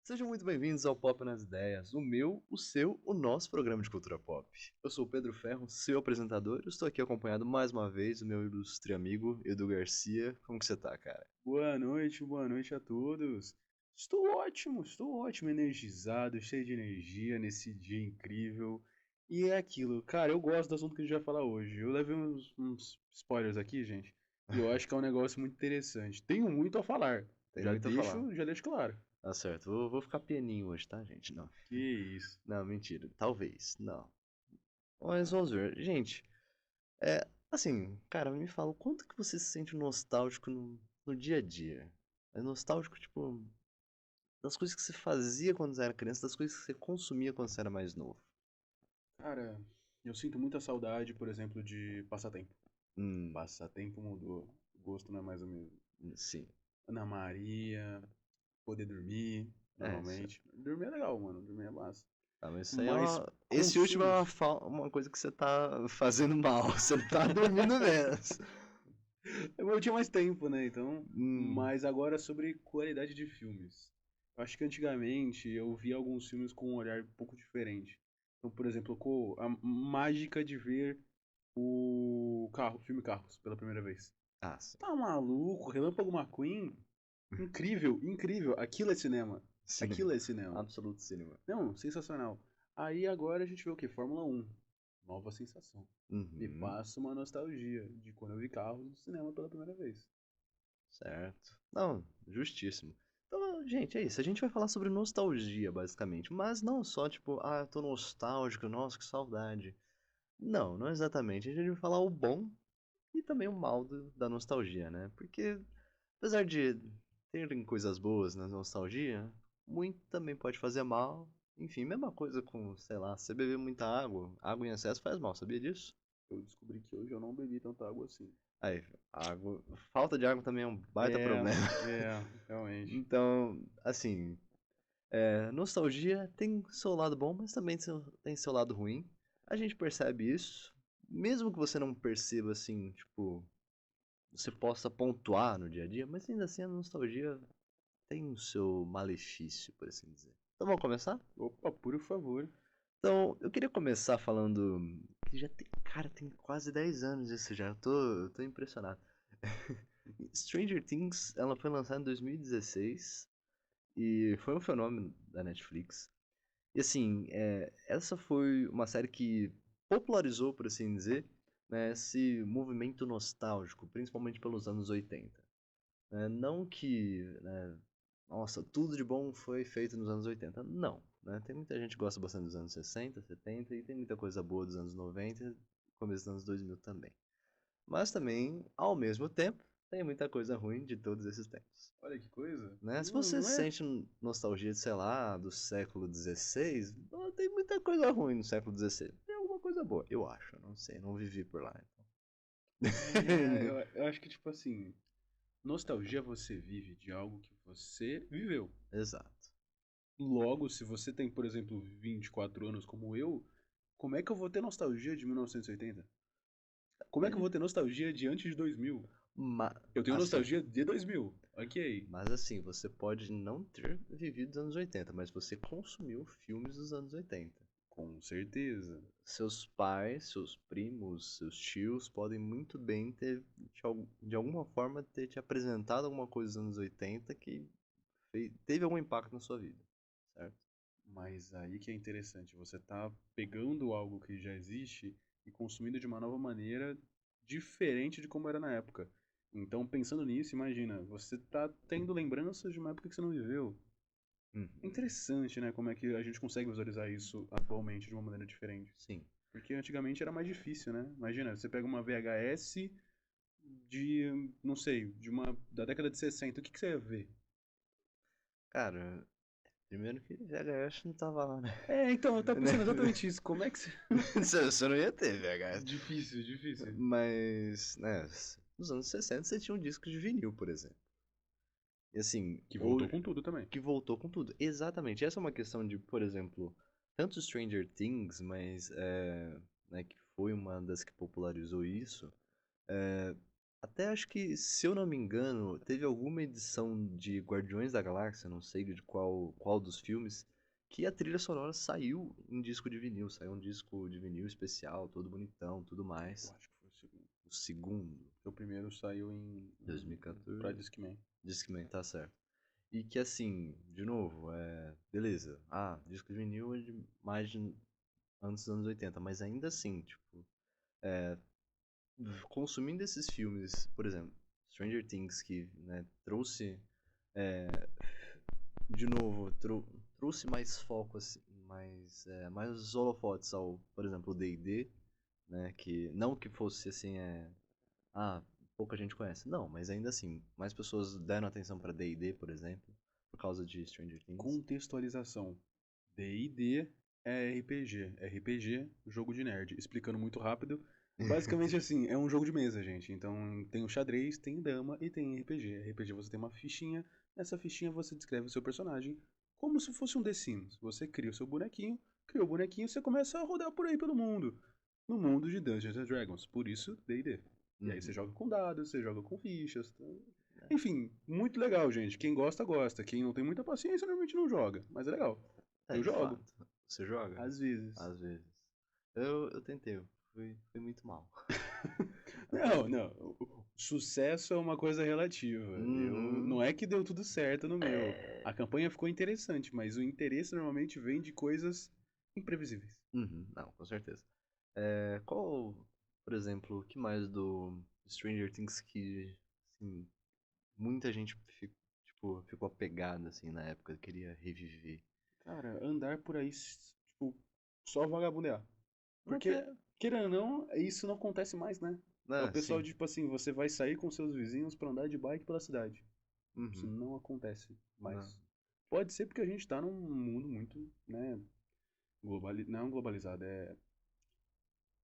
Sejam muito bem-vindos ao Pop nas Ideias, o meu, o seu, o nosso programa de cultura pop. Eu sou o Pedro Ferro, seu apresentador, eu estou aqui acompanhado mais uma vez do meu ilustre amigo Edu Garcia. Como que você tá, cara? Boa noite a todos. Estou ótimo, energizado, cheio de energia nesse dia incrível. E é aquilo, cara, eu gosto do assunto que a gente vai falar hoje. Eu levei uns spoilers aqui, gente, e eu acho que é um negócio muito interessante. Tenho muito a falar. Tem muito a falar. Já deixo claro. Tá certo, vou ficar pianinho hoje, tá, gente? Não. Que isso. Não, mentira. Talvez, não. Mas vamos ver. Gente, assim, cara, me fala, o quanto que você se sente nostálgico no dia a dia? É nostálgico, tipo, das coisas que você fazia quando você era criança, das coisas que você consumia quando você era mais novo. Cara, eu sinto muita saudade, por exemplo, de passatempo. Hum, Passatempo mudou. O gosto não é mais o mesmo. sim. Ana Maria, poder dormir, É, normalmente. Dormir é legal, mano. Dormir é massa. tá, mas isso aí é Mas esse último é consumos. uma coisa que você tá fazendo mal. Você não tá dormindo menos. Eu tinha mais tempo, né? Então. Hum, Mas agora sobre qualidade de filmes. Eu acho que antigamente eu via alguns filmes com um olhar um pouco diferente. Então, por exemplo, a mágica de ver o filme Carros pela primeira vez. sim. Tá maluco? Relâmpago McQueen? Incrível, incrível. Aquilo é cinema. Cinema. Aquilo é cinema. Absoluto cinema. Não, sensacional. Aí agora a gente vê o quê? Fórmula 1. Nova sensação. Me Uhum, passa uma nostalgia de quando eu vi carros no cinema pela primeira vez. certo. Não, justíssimo. Então, gente, é isso. A gente vai falar sobre nostalgia, basicamente. Mas não só, tipo, eu tô nostálgico, nossa, que saudade. Não, não exatamente. A gente vai falar o bom e também o mal da nostalgia, né? Porque, apesar de terem coisas boas na nostalgia, muito também pode fazer mal. Enfim, mesma coisa com, sei lá, você beber muita água, água em excesso faz mal, sabia disso? Eu descobri que hoje eu não bebi tanta água assim. Aí, falta de água também é um baita É, problema. realmente. Então, assim, nostalgia tem seu lado bom, mas também tem seu lado ruim. A gente percebe isso, mesmo que você não perceba assim, tipo, você possa pontuar no dia a dia, mas ainda assim a nostalgia tem o seu malefício, por assim dizer. Então vamos começar? Opa, por favor. Então, eu queria começar falando que já tem, cara, tem quase 10 anos isso já, eu tô impressionado. Stranger Things, ela foi lançada em 2016 e foi um fenômeno da Netflix. E assim, essa foi uma série que popularizou, por assim dizer, né, esse movimento nostálgico, principalmente pelos anos 80. Não que, né, nossa, tudo de bom foi feito nos anos 80. Não. Né? Tem muita gente que gosta bastante dos anos 60, 70 e tem muita coisa boa dos anos 90 e começo dos anos 2000 também. Mas também, ao mesmo tempo, tem muita coisa ruim de todos esses tempos. Olha que coisa. Né? Se Não, você não é. sente nostalgia, sei lá, do século XVI, tem muita coisa ruim no século XVI. Tem alguma coisa boa, eu acho. Não sei, não vivi por lá. Eu acho que, tipo assim, nostalgia você vive de algo que você viveu. Exato. Logo, se você tem, por exemplo, 24 anos como eu, como é que eu vou ter nostalgia de 1980? Como é que eu vou ter nostalgia de antes de 2000? Eu tenho Assim, nostalgia de 2000. Ok. mas assim, você pode não ter vivido os anos 80, mas você consumiu filmes dos anos 80. Com certeza. Seus pais, seus primos, seus tios podem muito bem ter, de alguma forma, ter te apresentado alguma coisa dos anos 80 que teve algum impacto na sua vida, certo? Mas aí que é interessante, você tá pegando algo que já existe e consumindo de uma nova maneira diferente de como era na época. Então, pensando nisso, imagina, você tá tendo lembranças de uma época que você não viveu. É Uhum. interessante, né, como é que a gente consegue visualizar isso atualmente de uma maneira diferente. Sim. Porque antigamente era mais difícil, né? Imagina, você pega uma VHS de, não sei, da década de 60, o que você ia ver? Cara, primeiro que VHS não tava lá, né? Então, eu tava pensando exatamente isso. Como é que você... Você não ia ter VHS. Difícil, difícil. Mas, né, nos anos 60 você tinha um disco de vinil, por exemplo. E assim, Que voltou com tudo também. que voltou com tudo. Exatamente. Essa é uma questão de, por exemplo, tanto Stranger Things, mas né, que foi uma das que popularizou isso. é, Até acho que, se eu não me engano, teve alguma edição de Guardiões da Galáxia, não sei de qual dos filmes, que a trilha sonora saiu em disco de vinil, saiu um disco de vinil especial, todo bonitão, tudo Eu mais. acho que foi o segundo. O segundo, O primeiro saiu pra 2014, Discman. Discman, tá certo. E que assim, de novo, beleza. Ah, disco de vinil é de mais de antes dos anos 80, mas ainda assim, tipo, consumindo esses filmes, por exemplo, Stranger Things, que né, trouxe, é, de novo, trouxe mais foco, assim, mais os holofotes ao, por exemplo, o D&D, né, que não que fosse assim, ah, pouca gente conhece, não, mas ainda assim, mais pessoas deram atenção pra D&D, por exemplo, por causa de Stranger Things. Contextualização. D&D é RPG. RPG, jogo de nerd. Explicando muito rápido. Basicamente assim, é um jogo de mesa, gente. Então tem o xadrez, tem dama e tem RPG. RPG você tem uma fichinha. Nessa fichinha você descreve o seu personagem como se fosse um The Sims. Você cria o seu bonequinho, cria o bonequinho e você começa a rodar por aí pelo mundo. No mundo de Dungeons and Dragons. Por isso, D&D. E aí você Uhum. joga com dados, você joga com fichas. Enfim, muito legal, gente. Quem gosta, gosta. Quem não tem muita paciência, normalmente não joga. Mas é legal. Eu De jogo. fato. Você joga? Às vezes. Às vezes. Eu tentei, fui muito mal. Não, não. O sucesso é uma coisa relativa. Uhum. Não é que deu tudo certo no meu. É. A campanha ficou interessante, mas o interesse normalmente vem de coisas imprevisíveis. Uhum, não, com certeza. Qual, por exemplo, o que mais do Stranger Things que, assim, muita gente ficou apegada, assim, na época, queria reviver? Cara, andar por aí, tipo, só vagabundear. Porque, Até. querendo ou não, isso não acontece mais, né? É o Ah, pessoal, sim. tipo assim, você vai sair com seus vizinhos pra andar de bike pela cidade. Isso Uhum. não acontece Não. mais. Pode ser porque a gente tá num mundo muito, né, não globalizado, é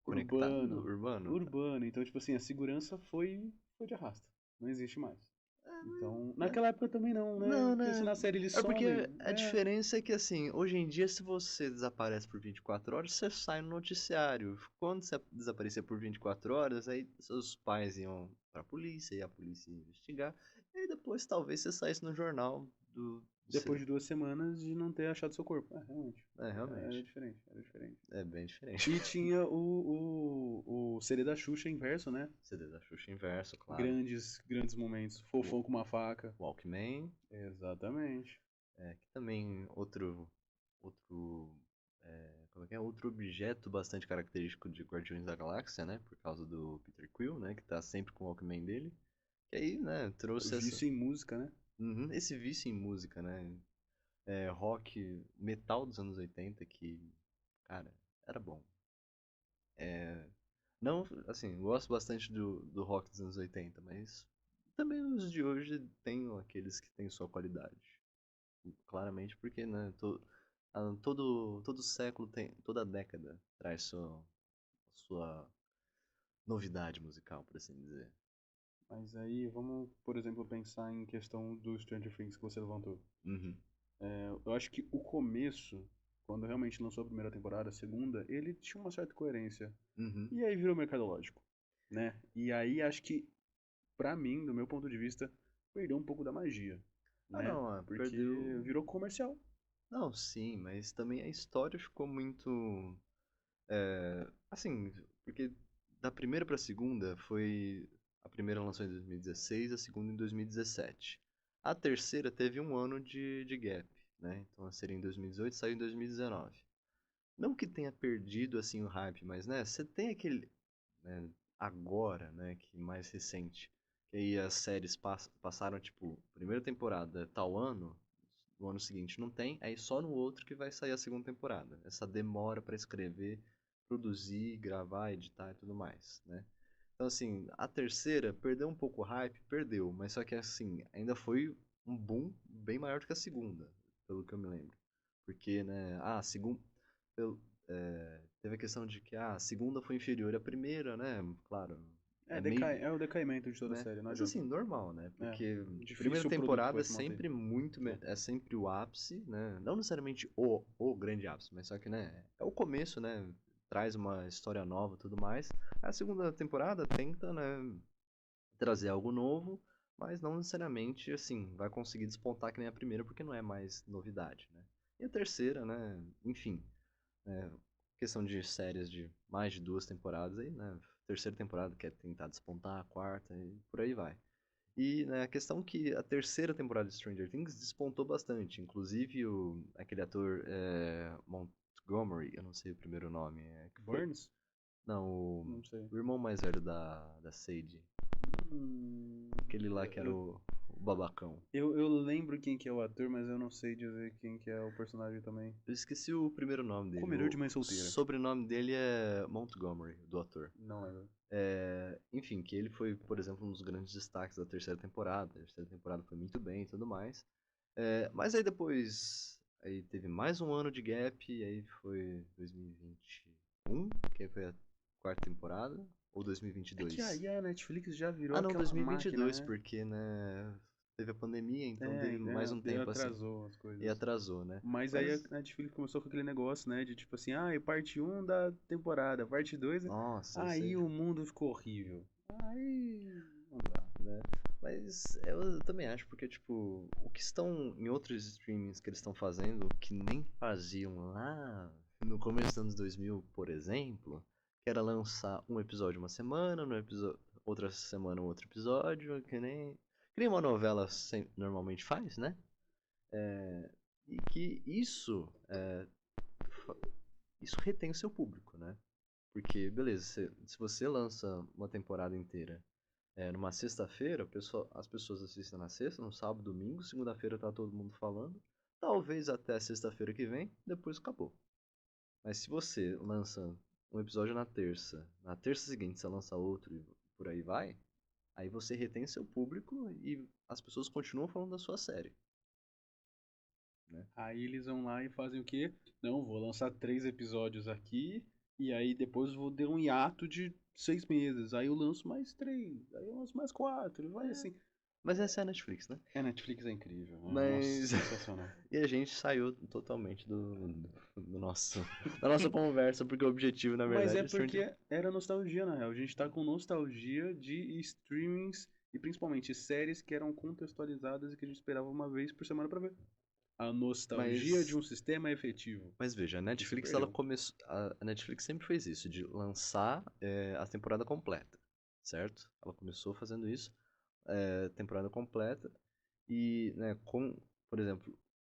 Conectado? urbano. Urbano? Urbano. Então, tipo assim, a segurança foi de arrasta. Não existe mais. Então, É, naquela época também não, né? não, Porque se né? na série eles É porque somem, a diferença é que, assim, hoje em dia, se você desaparece por 24 horas, você sai no noticiário. Quando você desaparecer por 24 horas, aí seus pais iam pra polícia, e a polícia ia investigar. E aí depois talvez você saísse no jornal do depois seu. de 2 semanas de não ter achado seu corpo. Realmente. É, Era realmente. diferente, era diferente. É bem diferente. E tinha o CD da Xuxa inverso, né? CD da Xuxa Inverso, claro. Grandes momentos. O Fofão com uma faca. Walkman, Exatamente. que também outro, como é que é? Outro objeto bastante característico de Guardiões da Galáxia, né? Por causa do Peter Quill, né? Que tá sempre com o Walkman dele. Que aí, né, trouxe Vício em música, né? esse vício em música, né? Rock, metal dos anos 80 que, cara, era bom. Não, assim, gosto bastante do rock dos anos 80, mas também os de hoje tem aqueles que têm sua qualidade. Claramente porque, né, todo século tem, toda década traz sua novidade musical, por assim dizer. Mas aí vamos, por exemplo, pensar em questão do Stranger Things que você levantou. Uhum, Eu acho que o começo, quando realmente lançou a primeira temporada, a segunda, ele tinha uma certa coerência. uhum. E aí virou mercadológico, né? E aí acho que, pra mim, do meu ponto de vista, perdeu um pouco da magia, Ah, né? não, Porque perdeu. virou comercial. Não, sim, mas também a história ficou muito. Assim, porque da primeira pra segunda foi. A primeira lançou em 2016, a segunda em 2017. A terceira teve um ano de gap, né? Então seria em 2018, saiu em 2019. Não que tenha perdido assim o hype, mas né, você tem aquele, né, agora, né, que mais recente, que aí as séries passaram tipo, primeira temporada tal ano, no ano seguinte não tem, aí só no outro que vai sair a segunda temporada. Essa demora pra escrever, produzir, gravar, editar e tudo mais, né? Então assim, a terceira perdeu um pouco o hype, perdeu, mas só que assim, ainda foi um boom bem maior do que a segunda, pelo que eu me lembro. Porque, né, a segunda teve a questão de que a segunda foi inferior à primeira, né? Claro. meio, É o decaimento de toda a né? série, não Mas adianta. assim, normal, né? É, Porque primeira difícil o produto temporada vai é se manter. sempre muito, é sempre o ápice, né? Não necessariamente o grande ápice, mas só que, né, é o começo, né? Traz uma história nova e tudo mais. A segunda temporada tenta, né, trazer algo novo, mas não necessariamente, assim, vai conseguir despontar que nem a primeira, porque não é mais novidade, né? E a terceira, né, enfim, né, questão de séries de mais de 2 temporadas aí, né? Terceira temporada quer tentar despontar, a quarta e por aí vai. E né, a questão que a terceira temporada de Stranger Things despontou bastante. Inclusive aquele ator Montgomery, eu não sei o primeiro nome, que foi. Burns? Não, Não sei. o irmão mais velho da Sadie. Hum, Aquele lá que era eu, o babacão. eu lembro quem que é o ator, mas eu não sei dizer quem que é o personagem também. Eu esqueci o primeiro nome dele. Comedor de mãe O solteira. sobrenome dele é Montgomery, do ator. Não lembro. Enfim, que ele foi, por exemplo, um dos grandes destaques da terceira temporada. A terceira temporada foi muito bem e tudo mais. Mas aí depois, aí teve mais um ano de gap, e aí foi 2021, que aí foi a quarta temporada, ou É que 2022? aí a Netflix já virou Ah não, aquela máquina, 2022, né? porque, né, teve a pandemia, então É, teve mais um daí tempo assim, atrasou as e coisas. atrasou, né? Mas aí a Mas, Netflix começou com aquele negócio, né? De tipo assim, ah, é parte um da temporada, parte 2. nossa, isso aí, Aí o mundo ficou horrível. Aí. Não dá. né? Mas eu também acho, porque, tipo, o que estão em outros streamings que eles estão fazendo, que nem faziam lá no começo dos anos 2000, por exemplo, que era lançar um episódio uma semana, no episódio, outra semana um outro episódio, que nem uma novela normalmente faz, né? E que isso retém o seu público, né? Porque, beleza, se você lança uma temporada inteira numa sexta-feira, as pessoas assistem na sexta, no sábado, domingo, segunda-feira tá todo mundo falando, talvez até sexta-feira que vem, depois acabou. Mas se você lança um episódio na terça seguinte você lança outro e por aí vai, aí você retém seu público e as pessoas continuam falando da sua série, né? Aí eles vão lá e fazem o quê? Não, vou lançar 3 episódios aqui. E aí depois vou dar um hiato de 6 meses. Aí eu lanço mais 3. Aí eu lanço mais 4. Vai assim. Mas essa é a Netflix, né? É, Netflix é incrível. Nossa, Mas. sensacional. E a gente saiu totalmente do nosso, da nossa conversa, porque o objetivo, na Mas é verdade, é Stranger. porque era nostalgia, na real. A gente tá com nostalgia de streamings e principalmente séries que eram contextualizadas e que a gente esperava uma vez por semana pra ver. A nostalgia de Mas, um sistema efetivo mas veja, a que se Netflix, ela perdeu. começou. A Netflix sempre fez isso, de lançar a temporada completa, certo? Ela começou fazendo isso, temporada completa, e, né,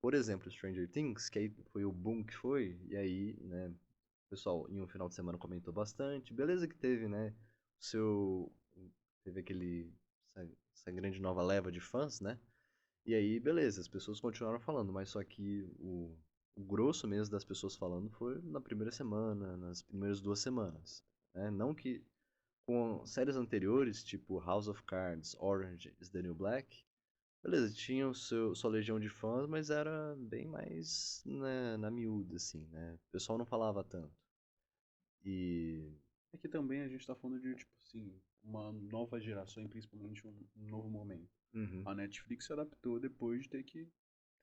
por exemplo, Stranger Things, que aí foi o boom que foi, e aí, né, o pessoal em um final de semana comentou bastante. Beleza que teve, né, o seu. Teve essa grande nova leva de fãs, né? E aí, beleza, as pessoas continuaram falando, mas só que o grosso mesmo das pessoas falando foi na primeira semana, nas primeiras 2 semanas, né? Não que com séries anteriores, tipo House of Cards, Orange is the New Black, beleza, tinha sua legião de fãs, mas era bem mais na miúda, assim, né? O pessoal não falava tanto. E. É que também a gente tá falando de, tipo assim, uma nova geração e principalmente um novo momento. Uhum. A Netflix se adaptou depois de ter que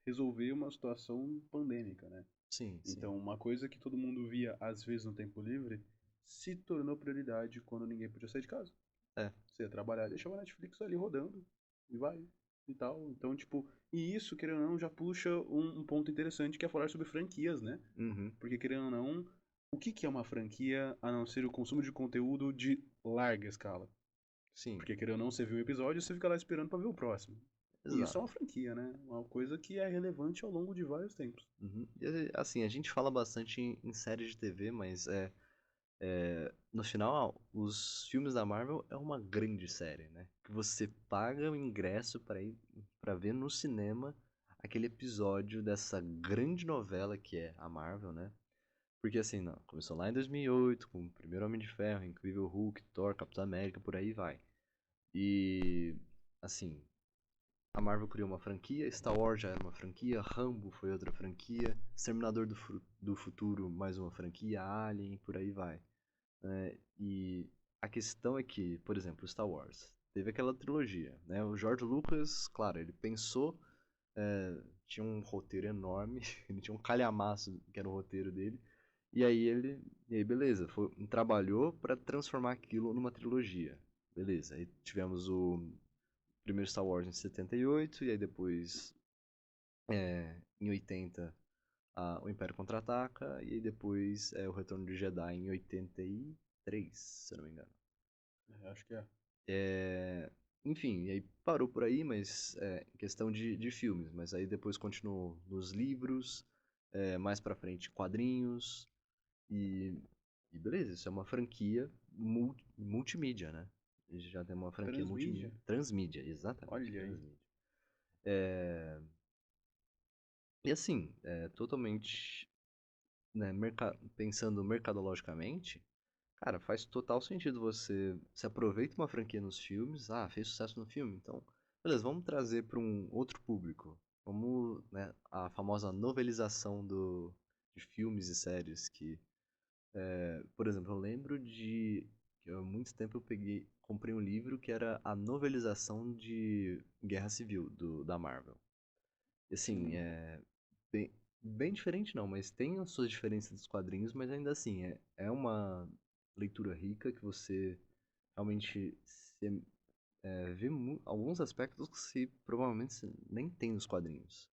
resolver uma situação pandêmica, né? Sim, sim. Então, uma coisa que todo mundo via às vezes no tempo livre se tornou prioridade quando ninguém podia sair de casa. É. Você ia trabalhar e deixava a Netflix ali rodando e vai e tal. Então, tipo, e isso, querendo ou não, já puxa um ponto interessante que é falar sobre franquias, né? Uhum. Porque, querendo ou não, o que que é uma franquia a não ser o consumo de conteúdo de larga escala? Sim, Porque, querendo ou não, você viu o episódio e você fica lá esperando pra ver o próximo. E isso é exato. uma franquia, né? Uma coisa que é relevante ao longo de vários tempos. Uhum. E, assim, a gente fala bastante em séries de TV, mas no final, os filmes da Marvel é uma grande série, né? Que você paga o ingresso para ir para ver no cinema aquele episódio dessa grande novela que é a Marvel, né? Porque assim, não, começou lá em 2008 com o primeiro Homem de Ferro, Incrível Hulk, Thor, Capitão América, por aí vai. E assim, a Marvel criou uma franquia, Star Wars já era uma franquia, Rambo foi outra franquia, Exterminador do Futuro mais uma franquia, Alien, por aí vai. E a questão é que, por exemplo, Star Wars teve aquela trilogia, né? O George Lucas, claro, ele pensou, tinha um roteiro enorme, ele tinha um calhamaço que era o roteiro dele, e aí beleza, trabalhou para transformar aquilo numa trilogia. Beleza, aí tivemos o primeiro Star Wars em 78, e aí depois, em 80, o Império Contra-Ataca, e aí depois o Retorno de Jedi em 83, se eu não me engano. Acho que é. É, enfim, e aí parou por aí, mas em questão de filmes. Mas aí depois continuou nos livros, mais pra frente quadrinhos, e, e beleza, isso é uma franquia multimídia, né? A gente já tem uma franquia Transmídia. multimídia. Transmídia, exatamente, Olha aí. transmídia. É, e assim, totalmente, né, pensando mercadologicamente, cara, faz total sentido você se aproveita uma franquia nos filmes, fez sucesso no filme, então, beleza, vamos trazer para um outro público. Vamos, né, a famosa novelização de filmes e séries que, por exemplo, eu lembro que há muito tempo comprei um livro que era a novelização de Guerra Civil da Marvel. E assim, Sim. bem, bem diferente não, mas tem as suas diferenças dos quadrinhos, mas ainda assim, é uma leitura rica que você realmente vê alguns aspectos que você provavelmente você nem tem nos quadrinhos.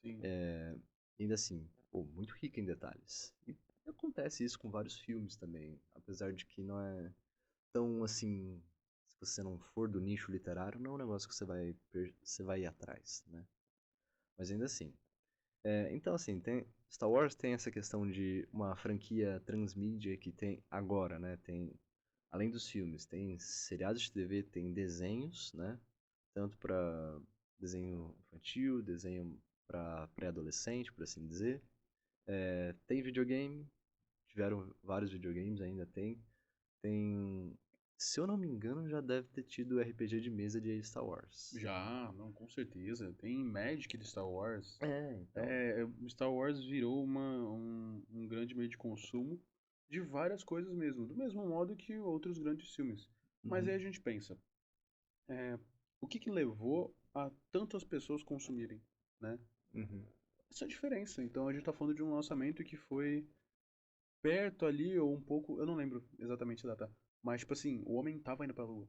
Sim. Ainda assim, pô, muito rica em detalhes. E acontece isso com vários filmes também, apesar de que não é tão assim, se você não for do nicho literário, não é um negócio que você vai ir atrás, né? Mas ainda assim. Então, assim, Star Wars tem essa questão de uma franquia transmídia que tem agora, né? Tem, além dos filmes, tem seriados de TV, tem desenhos, né? Tanto para desenho infantil, desenho para pré-adolescente, por assim dizer. Tem videogame, tiveram vários videogames, ainda tem. Tem, se eu não me engano, já deve ter tido RPG de mesa de Star Wars. Já, não, com certeza. Tem Magic de Star Wars. Então. Star Wars virou um grande meio de consumo de várias coisas mesmo, do mesmo modo que outros grandes filmes. Mas Uhum, aí a gente pensa, é, o que que levou a tantas pessoas consumirem, né? uhum, Essa é a diferença. Então a gente tá falando de um lançamento que foi perto ali, ou um pouco, eu não lembro exatamente a data, mas tipo assim, o homem tava indo pra Lua,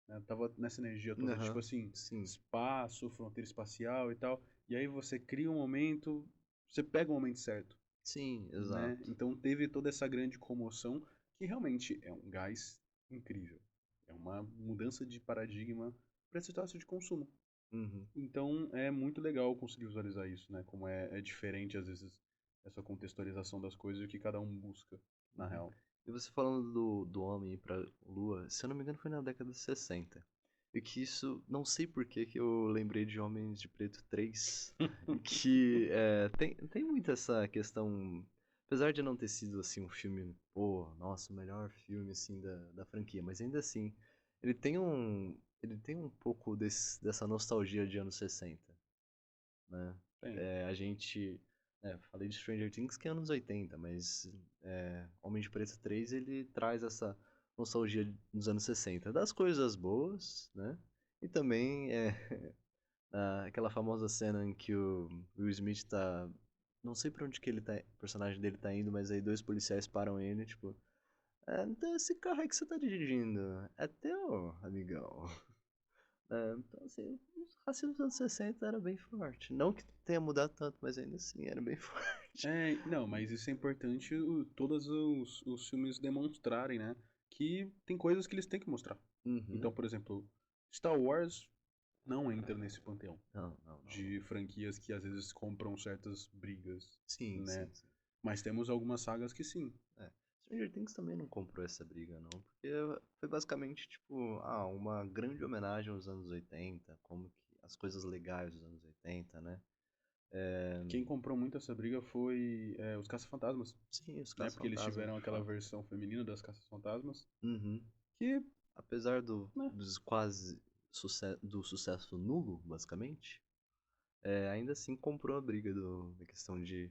né? Tava nessa energia toda de tipo aham, assim, sim, espaço, fronteira espacial e tal. E aí você cria um momento, você pega o momento certo, sim, né? exato. Então teve toda essa grande comoção que realmente é um gás incrível. É uma mudança de paradigma para esse traço de consumo. Uhum. Então é muito legal conseguir visualizar isso, né? Como é diferente às vezes essa contextualização das coisas e o que cada um busca, na Uhum. real. E você falando do homem ir pra Lua, se eu não me engano foi na década de 60. E que isso, não sei por que que eu lembrei de Homens de Preto 3. E que tem muito essa questão, apesar de não ter sido assim um filme, pô, nossa, o melhor filme assim da franquia, mas ainda assim, ele tem um pouco dessa nostalgia de anos 60, né? Tem. A gente, falei de Stranger Things que é anos 80, mas Homem de Preto 3 ele traz essa nostalgia dos anos 60, das coisas boas, né? E também aquela famosa cena em que o Will Smith tá, não sei pra onde que o personagem dele tá indo, mas aí dois policiais param ele, tipo, então esse carro aí que você tá dirigindo é teu, amigão. Então, assim, o racismo dos anos 60 era bem forte. Não que tenha mudado tanto, mas ainda assim era bem forte. Não, mas isso é importante todos os filmes demonstrarem, né? Que tem coisas que eles têm que mostrar. Uhum. Então, por exemplo, Star Wars não entra nesse panteão Não, não, não, não. de franquias que às vezes compram certas brigas, Sim, né? sim, sim. Mas temos algumas sagas que sim. É. Stranger Things também não comprou essa briga, não. Porque foi basicamente, tipo, uma grande homenagem aos anos 80, como que as coisas legais dos anos 80, né? É, Quem comprou muito essa briga foi os Caça-Fantasmas, sim, os né? Porque eles Caça-Fantasma, tiveram de aquela fato. versão feminina das Caça-Fantasmas Uhum. que, Apesar né? dos quase do sucesso nulo, basicamente, ainda assim comprou a briga da questão de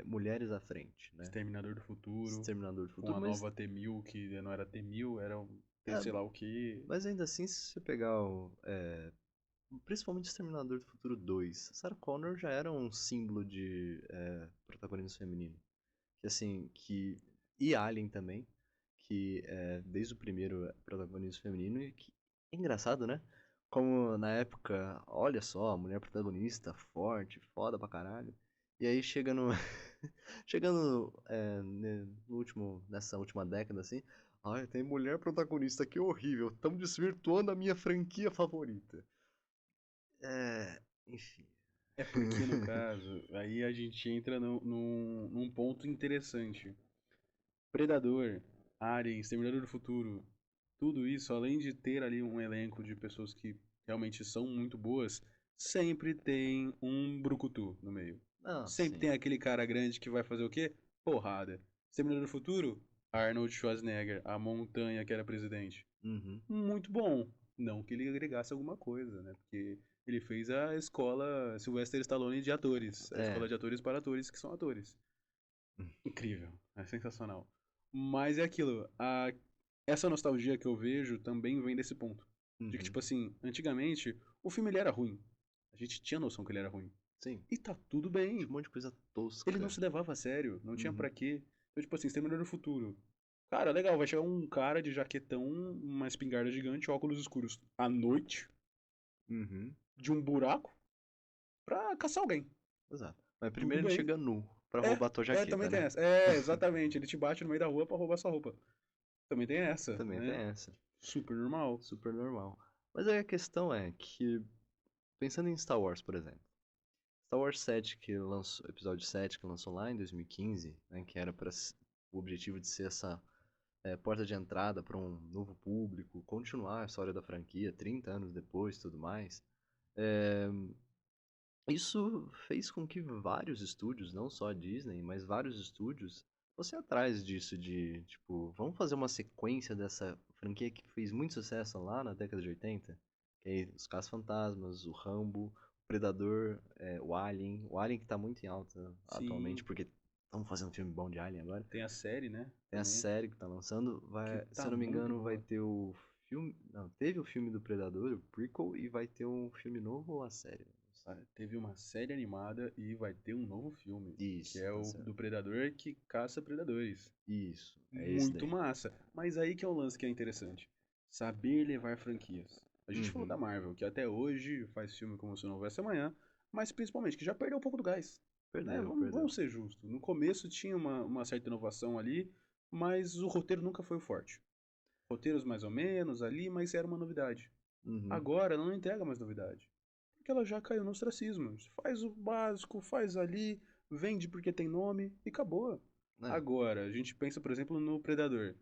mulheres à frente, né? Exterminador do Futuro, Exterminador do com Futuro, a mas, nova T-1000, que não era T-1000, era um T é, sei lá o que. mas ainda assim, se você pegar principalmente Exterminador do Futuro 2, Sarah Connor já era um símbolo de protagonismo feminino. Que assim, e Alien também, que desde o primeiro protagonismo feminino, e que é engraçado, né? Como na época, olha só, a mulher protagonista, forte, foda pra caralho. E aí chega no. chegando nessa última década, assim. Ai, tem mulher protagonista, que horrível. Estamos desvirtuando a minha franquia favorita. Enfim. É porque, no caso, aí a gente entra num ponto interessante. Predador, Alien, Exterminador do Futuro, tudo isso, além de ter ali um elenco de pessoas que realmente são muito boas, sempre tem um brucutu no meio. Não, Sempre sim. tem aquele cara grande que vai fazer o quê? Porrada. Exterminador do Futuro, Arnold Schwarzenegger, a montanha que era presidente. Uhum. Muito bom. Não que ele agregasse alguma coisa, né? Porque ele fez a escola Sylvester Stallone de atores. A É. escola de atores para atores que são atores. Incrível. É sensacional. Mas é aquilo. Essa nostalgia que eu vejo também vem desse ponto. De que, Uhum. tipo assim, antigamente, o filme ele era ruim. A gente tinha noção que ele era ruim. Sim. E tá tudo Tinha um bem. monte de coisa Ele não tosca. se levava a sério. Não tinha Uhum. pra quê. Então, tipo assim, Exterminador do Futuro. Cara, legal, vai chegar um cara de jaquetão, uma espingarda gigante, óculos escuros à noite, Uhum. de um buraco, pra caçar alguém. Exato. Mas Tudo primeiro ele bem. chega nu pra roubar tua Também jaqueta, tem né? essa. É, exatamente. Ele te bate no meio da rua pra roubar sua roupa. Também tem essa, Também tem né? essa. Super normal. Super normal. Mas aí a questão é que, pensando em Star Wars, por exemplo. Star Wars 7, que lançou, episódio 7, que lançou lá em 2015, né, que era para o objetivo de ser essa porta de entrada para um novo público, continuar a história da franquia 30 anos depois, tudo mais. É, isso fez com que vários estúdios, não só a Disney, mas vários estúdios, fossem atrás disso, de tipo, vamos fazer uma sequência dessa franquia que fez muito sucesso lá na década de 80? Que aí, os Caça-Fantasmas, o Rambo, o Predador, o Alien que tá muito em alta atualmente, Sim. porque estão fazendo um filme bom de Alien agora. Tem a série, né? Tem a Também. série que tá lançando, Que se eu tá não me muito engano, vai boa. ter o filme, não, teve o filme do Predador, o prequel, e vai ter um filme novo ou a série? Não sei. Teve uma série animada e vai ter um novo filme. Que Isso, é tá o certo. do Predador que caça predadores. Isso, é esse Muito daí. massa. Mas aí que é o lance que é interessante. Saber levar franquias. A gente falou Uhum. da Marvel, que até hoje faz filme como se não houvesse amanhã, mas principalmente que já perdeu um pouco do gás. Né? Perdeu, perdeu. Vamos ser justos. No começo tinha uma certa inovação ali, mas o roteiro nunca foi o forte. Roteiros mais ou menos ali, mas era uma novidade. Uhum. Agora ela não entrega mais novidade. Porque ela já caiu no ostracismo. Faz o básico, faz ali, vende porque tem nome e acabou. É, Agora, a gente pensa, por exemplo, no Predador.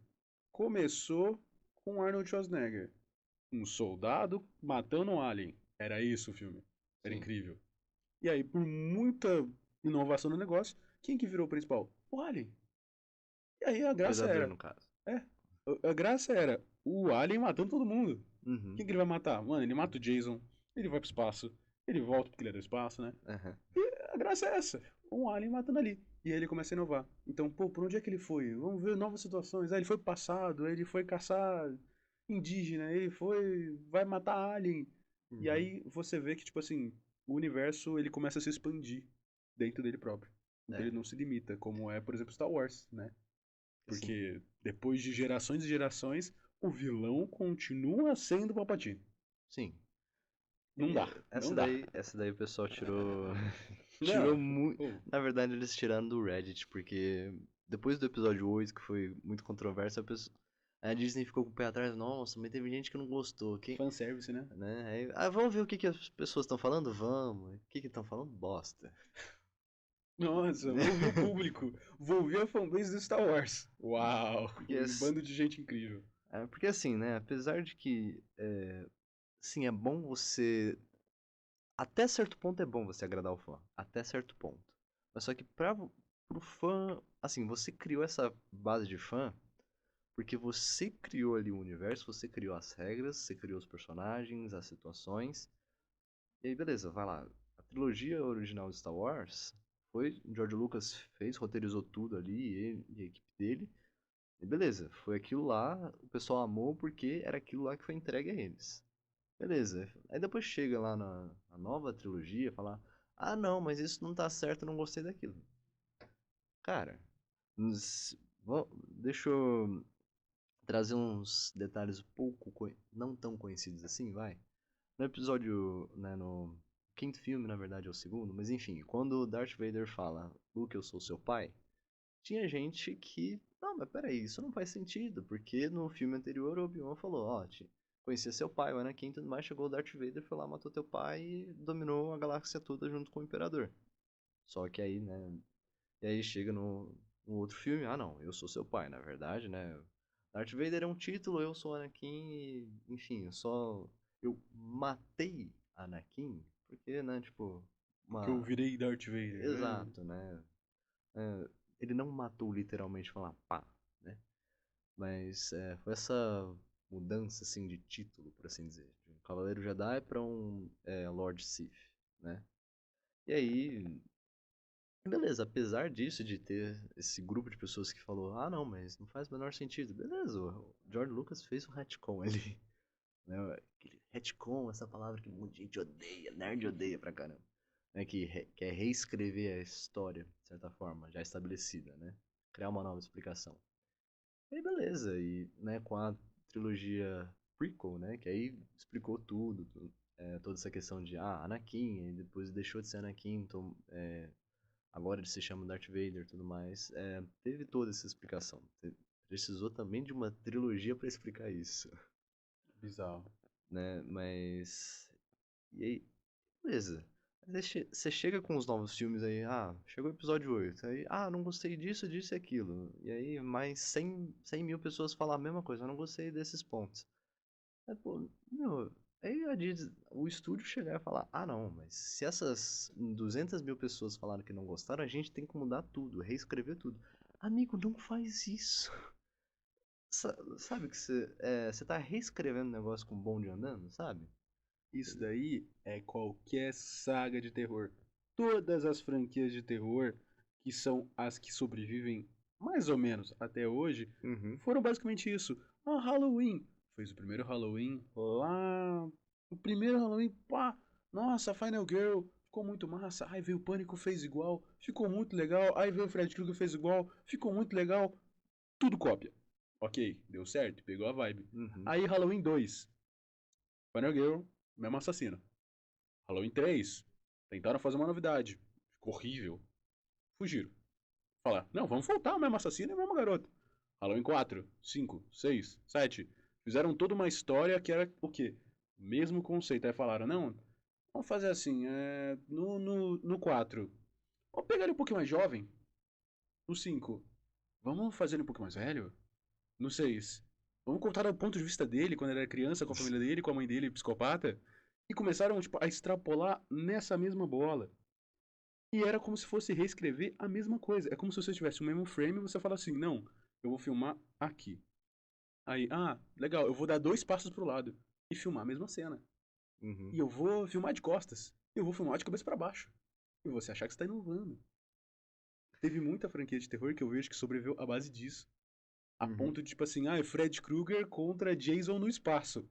Começou com Arnold Schwarzenegger. Um soldado matando um alien. Era isso o filme. Era sim. incrível. E aí, por muita inovação no negócio, quem que virou o principal? O alien. E aí a graça Predador, era. no caso. É. A graça era o alien matando todo mundo. Uhum. Quem que ele vai matar? Mano, ele mata o Jason, ele vai pro espaço, ele volta porque ele é do espaço, né? Aham. A graça é essa. Um alien matando ali. E aí ele começa a inovar. Então, pô, por onde é que ele foi? Vamos ver novas situações. Ah, ele foi pro passado, ele foi caçar indígena, ele foi. Vai matar alien. E Uhum. aí você vê que, tipo assim, o universo ele começa a se expandir dentro dele próprio. Então É, ele não se limita, como é, por exemplo, Star Wars, né? assim, Porque depois de gerações e gerações, o vilão continua sendo o Palpatine. sim. Não dá, não dá. Essa daí o pessoal tirou. Tirou Não, muito. pô, Na verdade, eles tiraram do Reddit, porque depois do episódio 8 que foi muito controverso, a Disney ficou com o pé atrás. Nossa, mas teve gente que não gostou. fanservice, né? Né? Vamos ver o que, que as pessoas estão falando? Vamos. O que estão falando? Bosta. Nossa, vou ouvir o público. Vou ouvir a fanbase do Star Wars. Uau, Porque, um bando de gente incrível. porque assim, né? Apesar de que, sim, é bom você. Até certo ponto é bom você agradar o fã. Até certo ponto. Mas só que pro fã. Assim, você criou essa base de fã porque você criou ali o universo, você criou as regras, você criou os personagens, as situações. E aí, beleza, vai lá. A trilogia original de Star Wars foi, George Lucas fez, roteirizou tudo ali, ele e a equipe dele. E beleza, foi aquilo lá, o pessoal amou porque era aquilo lá que foi entregue a eles. Beleza. Aí depois chega lá na nova trilogia, falar: "Ah, não, mas isso não tá certo, eu não gostei daquilo". Cara, deixa eu trazer uns detalhes não tão conhecidos assim, vai. No episódio, né, no quinto filme, na verdade é o segundo, mas enfim, quando o Darth Vader fala: "Luke, eu sou seu pai", tinha gente que, não, mas peraí, isso não faz sentido, porque no filme anterior o Obi-Wan falou: "Ó, conhecia seu pai, o Anakin e tudo mais, chegou o Darth Vader, foi lá, matou teu pai e dominou a galáxia toda junto com o Imperador". Só que aí, né, e aí chega no outro filme: "Ah, não, eu sou seu pai", na verdade, né, Darth Vader é um título, eu sou Anakin e, enfim, eu matei Anakin porque, né, tipo, Porque eu uma virei Darth Vader, né? exato, né? Ele não matou literalmente falar pá, né? Mas foi essa mudança assim de título, por assim dizer, de um Cavaleiro Jedi para um Lord Sith, né? E aí, beleza, apesar disso, de ter esse grupo de pessoas que falou: "Ah, não, mas não faz o menor sentido". Beleza, o George Lucas fez um retcon ali, né? Aquele retcon, essa palavra que muita gente odeia, nerd odeia pra caramba, né? Que é reescrever a história, de certa forma, já estabelecida, né? Criar uma nova explicação. E aí, beleza, e né, com a trilogia prequel, né, que aí explicou toda essa questão de Anakin, e depois deixou de ser Anakin, então, agora ele se chama Darth Vader e tudo mais. Teve toda essa explicação. Precisou também de uma trilogia para explicar isso, Bizarro. né? Mas e aí, beleza. Mas aí você chega com os novos filmes aí, chegou o episódio 8 aí, não gostei disso, disso e aquilo. E aí mais 100 mil pessoas falam a mesma coisa, eu não gostei desses pontos. Aí, pô, meu, aí o estúdio chegar e falar: "Ah, não, mas se essas 200 mil pessoas falaram que não gostaram, a gente tem que mudar tudo, reescrever tudo". Amigo, não faz isso. Sabe que você tá reescrevendo o negócio com o bonde andando, sabe? Isso daí é qualquer saga de terror. Todas as franquias de terror, que são as que sobrevivem mais ou menos até hoje, Uhum. foram basicamente isso. Halloween. Fez o primeiro Halloween lá. O primeiro Halloween, pá! Nossa, Final Girl ficou muito massa. Aí veio o Pânico, fez igual. Ficou muito legal. Aí veio o Fred Krueger, fez igual. Ficou muito legal. Tudo cópia. Ok, deu certo, pegou a vibe. Uhum. Aí Halloween 2. Final Girl, mesmo assassino. Halloween 3, tentaram fazer uma novidade. Ficou horrível. Fugiram. Falar, não, vamos voltar, o mesmo assassino e o mesmo garoto. Halloween 4, 5, 6, 7. Fizeram toda uma história que era o quê? Mesmo conceito. Aí falaram, não, vamos fazer assim, no 4, vamos pegar ele um pouquinho mais jovem. No 5, vamos fazer ele um pouquinho mais velho. No 6, vamos contar o ponto de vista dele quando ele era criança, com a família dele, com a mãe dele, psicopata. E começaram tipo, a extrapolar nessa mesma bola. E era como se fosse reescrever a mesma coisa. É como se você tivesse o mesmo frame e você fala assim: não, eu vou filmar aqui. Aí, legal, eu vou dar 2 passos pro lado e filmar a mesma cena. Uhum. E eu vou filmar de costas. E eu vou filmar de cabeça para baixo. E você achar que está inovando. Teve muita franquia de terror que eu vejo que sobreviveu à base disso. A Uhum. ponto de, tipo assim, é Fred Krueger contra Jason no espaço.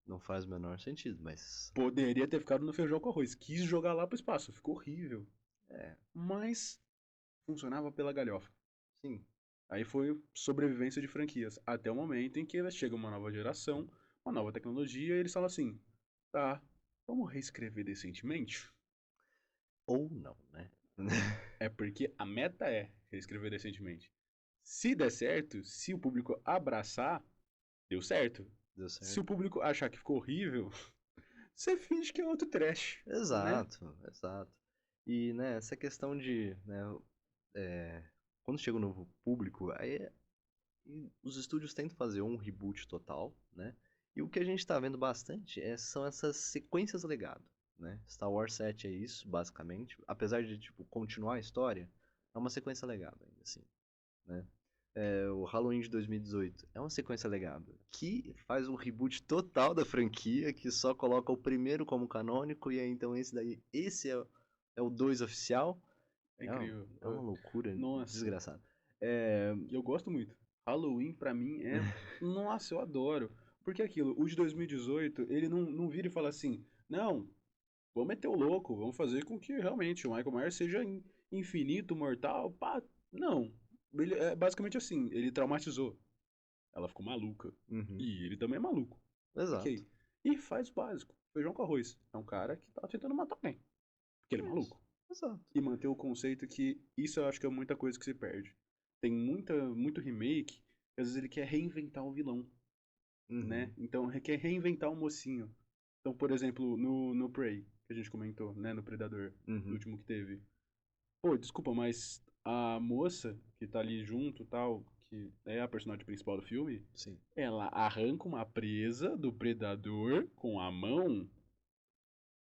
Não faz o menor sentido, mas Poderia ter ficado no feijão com arroz. Quis jogar lá pro espaço. Ficou horrível. é, Mas funcionava pela galhofa. sim. Aí foi sobrevivência de franquias. Até o momento em que chega uma nova geração, uma nova tecnologia, e eles falam assim: tá, vamos reescrever decentemente? Ou não, né? É porque a meta é reescrever decentemente. Se der certo, se o público abraçar, deu certo. Deu Se o certo. público achar que ficou horrível, você finge que é outro trash, né? Exato, exato. E, né, essa questão de, né, é, quando chega um novo público, e os estúdios tentam fazer um reboot total, né? E o que a gente tá vendo bastante são essas sequências legado, né? Star Wars 7 é isso, basicamente. Apesar de, tipo, continuar a história, é uma sequência legado ainda, assim, né? O Halloween de 2018 é uma sequência legado, que faz um reboot total da franquia, que só coloca o primeiro como canônico, e aí então esse o 2 oficial, É É uma, incrível. é uma loucura Nossa, desgraçada. É... eu gosto muito. Halloween, pra mim, é. Nossa, eu adoro. Porque aquilo, o de 2018, ele não vira e fala assim: não, vamos meter o louco, vamos fazer com que realmente o Michael Myers seja infinito, mortal. Pá. Não. Ele, é basicamente assim: ele traumatizou. Ela ficou maluca. Uhum. E ele também é maluco. Exato. Ok. E faz o básico: feijão com arroz. É um cara que tá tentando matar alguém. Porque ele é É isso. maluco. Exato. E manter o conceito que isso eu acho que é muita coisa que se perde. Tem muito remake que às vezes ele quer reinventar o vilão, né? Uhum. Então quer reinventar o mocinho. Então, por exemplo, no Prey, que a gente comentou, né? No Predador, no Uhum. último que teve. Pô, desculpa, mas a moça que tá ali junto tal, que é a personagem principal do filme, Sim. ela arranca uma presa do predador com a mão.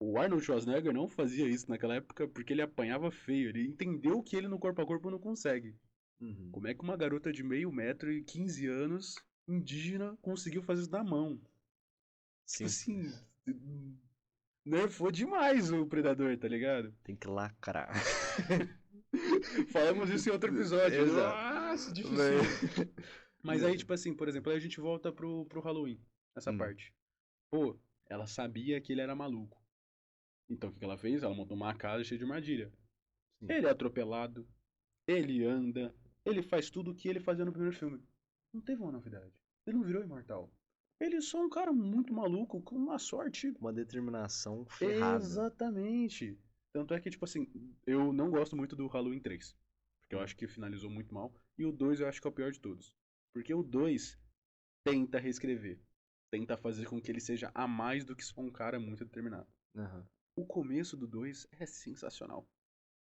O Arnold Schwarzenegger não fazia isso naquela época porque ele apanhava feio. Ele entendeu que ele no corpo a corpo não consegue. Uhum. Como é que uma garota de meio metro e 15 anos, indígena, conseguiu fazer isso na mão? Tipo Sim. assim, nerfou demais o Predador, tá ligado? Tem que lacrar. Falamos isso em outro episódio. Exato. Nossa, dificílimo. Mas... Mas aí, tipo assim, por exemplo, aí a gente volta pro Halloween, essa Hum. parte. Pô, ela sabia que ele era maluco. Então o que ela fez? Ela montou uma casa cheia de armadilha. Sim. Ele é atropelado, ele anda, ele faz tudo o que ele fazia no primeiro filme. Não teve uma novidade. Ele não virou imortal. Ele é só um cara muito maluco, com uma sorte. Uma determinação ferrada. Exatamente. Tanto é que, tipo assim, eu não gosto muito do Halloween 3. Porque eu Hum. acho que finalizou muito mal. E o 2 eu acho que é o pior de todos. Porque o 2 tenta reescrever. Tenta fazer com que ele seja a mais do que só um cara muito determinado. Aham. O começo do 2 é sensacional.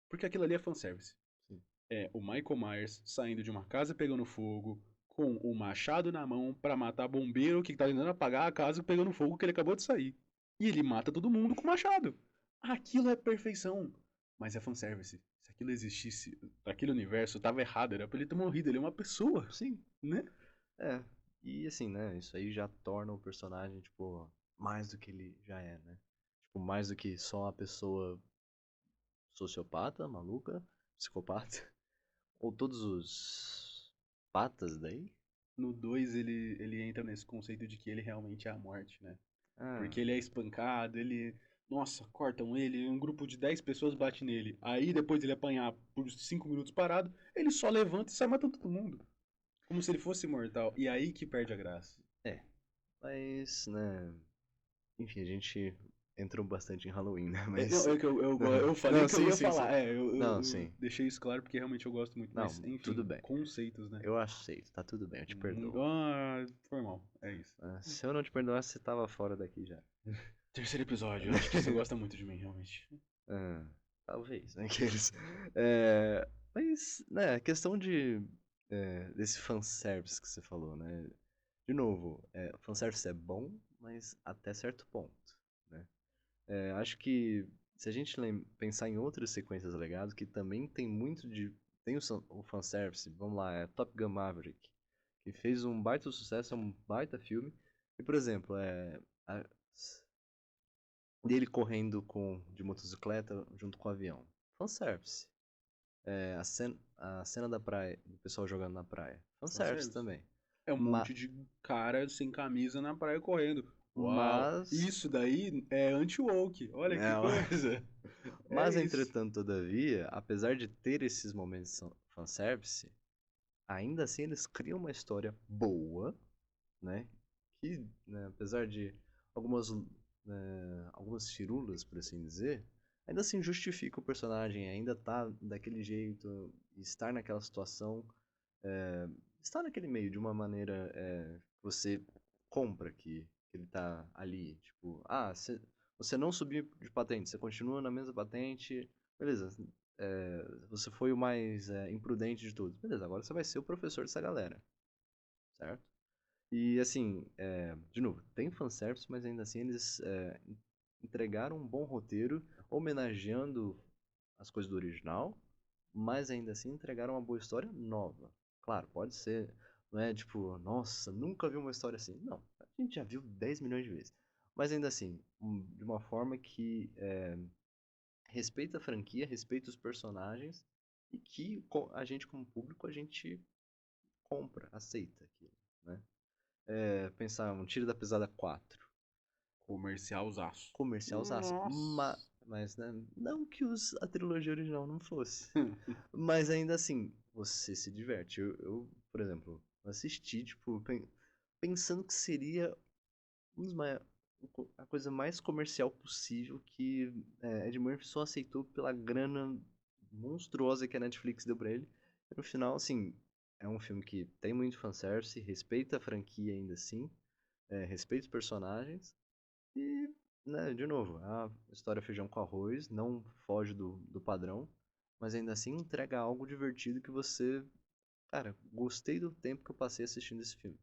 Porque aquilo ali é fanservice. Sim. É o Michael Myers saindo de uma casa pegando fogo, com o machado na mão pra matar bombeiro que tá tentando apagar a casa pegando fogo que ele acabou de sair. E ele mata todo mundo com o machado. Aquilo é perfeição. Mas é fanservice. Se aquilo existisse, aquele universo tava errado, era pra ele ter morrido. Ele é uma pessoa, Sim. né? É. E assim, né? Isso aí já torna o personagem, tipo, mais do que ele já é, né? Tipo, mais do que só uma pessoa sociopata, maluca, psicopata. Ou todos os patas daí. No 2 ele entra nesse conceito de que ele realmente é a morte, né? Ah, Porque ele é espancado, ele. Nossa, cortam ele, um grupo de 10 pessoas bate nele. Aí depois ele apanhar por 5 minutos parado, ele só levanta e sai matando todo mundo. Como se ele fosse imortal. E aí que perde a graça. é. Mas, né? Enfim, a gente entrou bastante em Halloween, né? Não, Mas. é que eu falei Não, que eu sim, ia sim, sim. falar. É, Não, eu sim. deixei isso claro porque realmente eu gosto muito. Mas, Não, tudo enfim, bem. conceitos, né? Eu aceito, tá tudo bem, eu te perdoo. Ah, foi mal. É isso. Ah, se eu não te perdoasse, você tava fora daqui já. Terceiro episódio, eu acho que você gosta muito de mim, realmente. Ah, talvez, né? Aqueles. É, mas, né, a questão desse fanservice que você falou, né? De novo, fanservice é bom, mas até certo ponto, né? Acho que se a gente pensar em outras sequências legados, que também tem muito de. Tem o fanservice, vamos lá, Top Gun Maverick, que fez um baita sucesso, é um baita filme. E, por exemplo, a- dele correndo de motocicleta junto com o avião. Fanservice. A cena da praia, do pessoal jogando na praia. Fanservice Fanservice. também. É um Ma, monte de cara sem camisa na praia correndo. Uau! mas. Isso daí é anti-woke. Olha que É, coisa. É mas, isso. entretanto, todavia, apesar de ter esses momentos de fanservice, ainda assim eles criam uma história boa, né? Que, né, apesar de algumas firulas, por assim dizer, ainda assim justifica o personagem, ainda tá daquele jeito, estar naquela situação, estar naquele meio de uma maneira que você compra que ele tá ali. Tipo, você não subiu de patente, você continua na mesma patente, beleza. Você foi o mais imprudente de todos. Beleza, agora você vai ser o professor dessa galera, certo? E assim, de novo, tem fanservice, mas ainda assim eles entregaram um bom roteiro, homenageando as coisas do original, mas ainda assim entregaram uma boa história nova. Claro, pode ser, não é tipo, nossa, nunca vi uma história assim. Não, a gente já viu 10 milhões de vezes. Mas ainda assim, de uma forma que respeita a franquia, respeita os personagens e que a gente como público a gente compra, aceita aquilo, né? Pensar um Tiro da Pesada 4, Comercialzaço. comercialzaço, Nossa. mas né, não que a trilogia original não fosse, mas ainda assim, você se diverte. Por exemplo, assisti, tipo, pensando que seria um dos a coisa mais comercial possível que Ed Murphy só aceitou pela grana monstruosa que a Netflix deu pra ele. E no final, assim, é um filme que tem muito fanservice, respeita a franquia ainda assim, respeita os personagens e, né, de novo, a história feijão com arroz, não foge do padrão, mas ainda assim entrega algo divertido que você, cara, gostei do tempo que eu passei assistindo esse filme.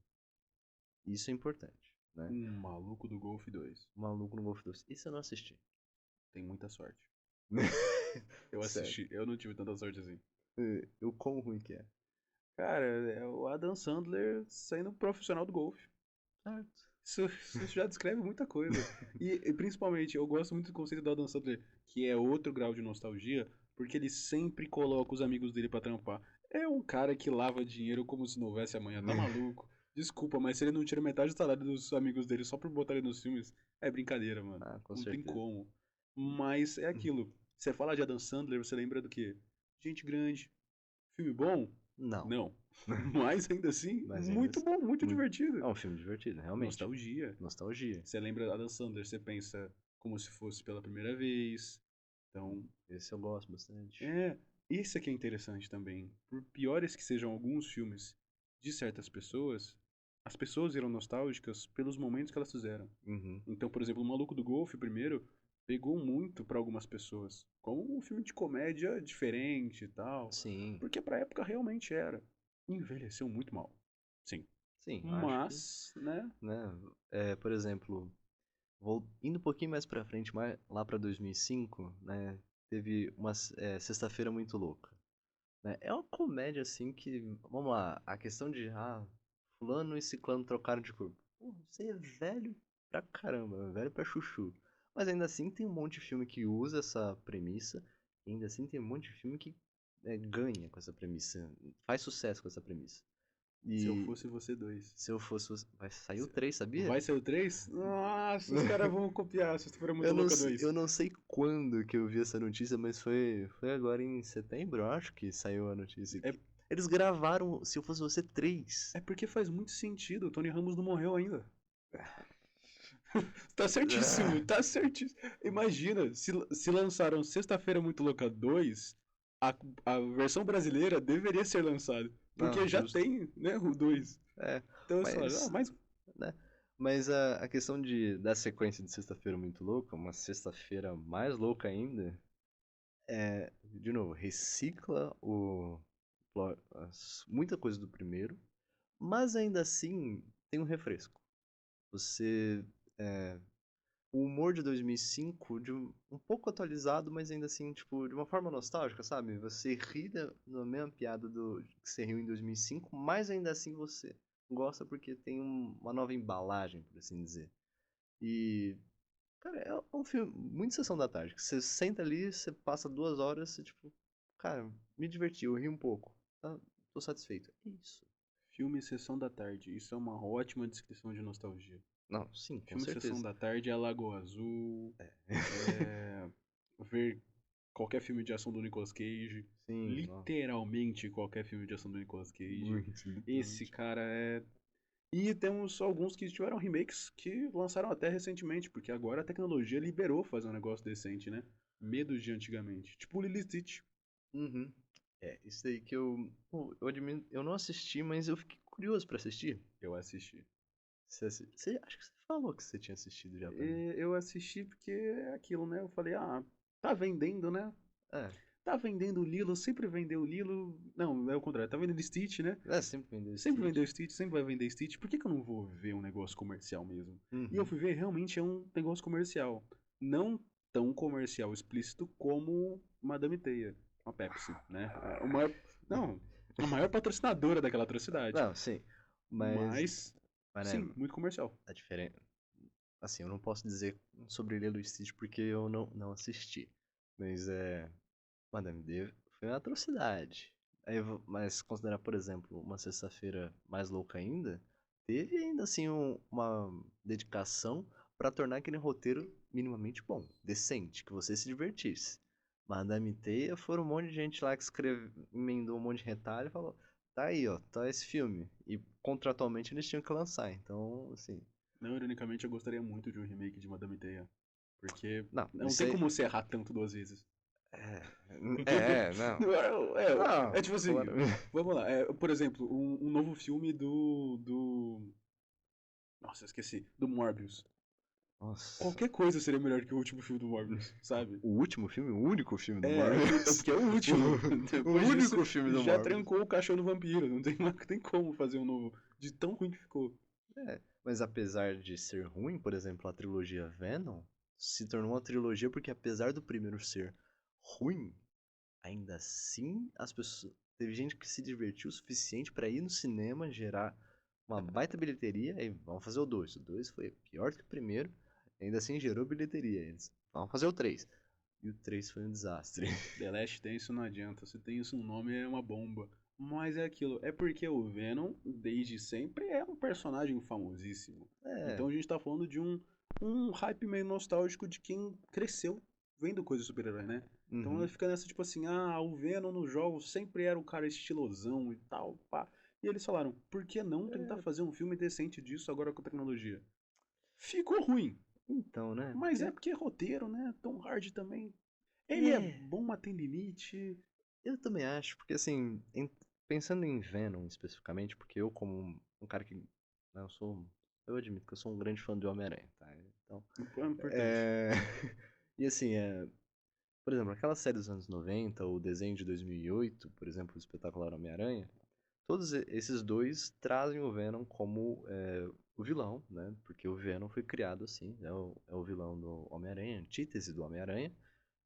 Isso é importante, né? Um Maluco do Golfe 2. Maluco no Golf 2. Isso eu não assisti. Tem muita sorte. Eu Sério. assisti, eu não tive tanta sorte assim. O quão ruim que é. Cara, é o Adam Sandler sendo profissional do golfe. Certo. Isso já descreve muita coisa. E principalmente, eu gosto muito do conceito do Adam Sandler, que é outro grau de nostalgia, porque ele sempre coloca os amigos dele pra trampar. É um cara que lava dinheiro como se não houvesse amanhã, tá maluco? Desculpa, mas se ele não tira metade do salário dos amigos dele só por botar ele nos filmes, é brincadeira, mano. Ah, com Não tem certeza. como. Mas é aquilo. Você fala de Adam Sandler, você lembra do quê? Gente grande. Filme bom? Não. Não. Mas ainda assim, Mas ainda muito assim, bom, muito divertido. é um filme divertido, realmente. Nostalgia. Nostalgia. Você lembra Adam Sandler, você pensa como se fosse pela primeira vez. Então, Esse eu gosto bastante. é, isso aqui é interessante também. Por piores que sejam alguns filmes de certas pessoas, as pessoas eram nostálgicas pelos momentos que elas fizeram. Uhum. Então, por exemplo, o Maluco do Golfe, primeiro, pegou muito pra algumas pessoas, como um filme de comédia diferente e tal, Sim. porque pra época realmente era. Envelheceu muito mal. Sim. Sim, eu acho que, Mas, né? né, por exemplo, indo um pouquinho mais pra frente, lá pra 2005, né, teve uma Sexta-feira Muito Louca. Né? É uma comédia assim que, vamos lá, a questão de, fulano e ciclano trocaram de corpo. Pô, você é velho pra caramba, velho pra chuchu. Mas ainda assim tem um monte de filme que usa essa premissa, e ainda assim tem um monte de filme que ganha com essa premissa, faz sucesso com essa premissa. Se eu E fosse você dois. se eu fosse vai sair o 3, sabia? Vai ser o 3? Nossa, os caras vão copiar. Se for muito Eu não, louca 2. eu não sei quando que eu vi essa notícia, mas foi agora em setembro, eu acho que saiu a notícia. É, Eles gravaram Se Eu Fosse Você 3. é porque faz muito sentido. O Tony Ramos não morreu ainda. Tá certíssimo, Ah, tá certíssimo. Imagina, se lançaram Sexta-feira Muito Louca 2, a versão brasileira deveria ser lançada. não, Porque já justo. tem, né, o 2. É, Então eles falaram, mas, mais. né? Mas a questão da sequência de Sexta-feira Muito Louca, uma sexta-feira mais louca ainda, de novo, recicla muita coisa do primeiro, mas ainda assim tem um refresco. Você o humor de 2005, um pouco atualizado, mas ainda assim, tipo, de uma forma nostálgica, sabe? Você ri da mesma piada que você riu em 2005, mas ainda assim você gosta porque tem uma nova embalagem, por assim dizer. E, cara, é um filme muito sessão da tarde. Que você senta ali, você passa 2 horas, você, tipo, cara, me diverti, eu ri um pouco. Tá? Tô satisfeito. É isso. Filme Sessão da Tarde. Isso é uma ótima descrição de nostalgia. Não, sim, com Filme Sessão certeza. da Tarde é Lagoa Azul, é ver qualquer filme de ação do Nicolas Cage, Sim, não, literalmente qualquer filme de ação do Nicolas Cage. muito, Esse literalmente. cara é. E temos alguns que tiveram remakes que lançaram até recentemente, porque agora a tecnologia liberou fazer um negócio decente, né? Medos de antigamente. Tipo o Lilo e Stitch. Uhum. Isso aí que pô, eu admito, eu não assisti, mas eu fiquei curioso pra assistir. Eu assisti. Acho que você falou que você tinha assistido já pra mim. Eu assisti porque é aquilo, né? Eu falei, tá vendendo, né? É, Tá vendendo o Lilo, sempre vendeu o Lilo. Não, é o contrário, tá vendendo Stitch, né? sempre vendeu Sempre Stitch. vendeu Stitch, sempre vai vender Stitch. Por que que eu não vou ver um negócio comercial mesmo? E eu Uhum. fui ver, realmente é um negócio comercial. Não tão comercial explícito como Madame Teia, uma Pepsi, né? Não, a maior patrocinadora daquela atrocidade. Não, sim. Mas, Mas, né, sim, muito comercial. a diferença. Assim, eu não posso dizer sobre Lilo e Stitch porque eu não assisti. Mas Madame D foi uma atrocidade. Mas considerar, por exemplo, uma sexta-feira mais louca ainda, teve ainda assim uma dedicação pra tornar aquele roteiro minimamente bom, decente, que você se divertisse. Madame Teia foram um monte de gente lá que emendou um monte de retalho e falou: tá aí, ó, tá esse filme. E contratualmente eles tinham que lançar, então, assim. Não, ironicamente, eu gostaria muito de um remake de Madame Teia. Porque Não, não isso tem aí. como você errar tanto duas vezes. Não. É Não, tipo assim, claramente. vamos lá. Por exemplo, um novo filme do. Nossa, eu esqueci. Do Morbius. Nossa. Qualquer coisa seria melhor que o último filme do Morbius, sabe? O último filme, o único filme do É Morbius. porque é o último. O Depois disso, único filme do já Morbius. trancou o caixão do vampiro. Não tem, tem como fazer um novo. De tão ruim que ficou. Mas apesar de ser ruim, por exemplo, a trilogia Venom se tornou uma trilogia porque apesar do primeiro ser ruim, ainda assim as pessoas teve gente que se divertiu o suficiente pra ir no cinema, gerar uma baita bilheteria e vamos fazer o 2. O 2 foi pior do que o primeiro, ainda assim gerou bilheteria. Eles, vamos fazer o 3. E o 3 foi um desastre. The Last tem isso não adianta. Se tem isso no nome, é uma bomba. Mas é aquilo. É porque o Venom, desde sempre, é um personagem famosíssimo. É. Então a gente tá falando de um hype meio nostálgico de quem cresceu vendo coisa de super-herói, né? Então ela Uhum. fica nessa tipo assim, o Venom nos jogos sempre era o cara estilosão e tal, pá. E eles falaram, por que não tentar É, fazer um filme decente disso agora com a tecnologia? Ficou ruim, então, né? mas é porque é roteiro, né? Tom Hardy também. Ele é É, bom, mas tem limite. eu também acho, porque assim, pensando em Venom especificamente, porque eu como um cara que, né, eu admito que eu sou um grande fã do Homem-Aranha, tá? Então, É importante. é... e assim, por exemplo, aquela série dos anos 90, o desenho de 2008, por exemplo, o espetacular Homem-Aranha, todos esses dois trazem o Venom como o vilão, né? Porque o Venom foi criado assim, é o vilão do Homem-Aranha, antítese do Homem-Aranha.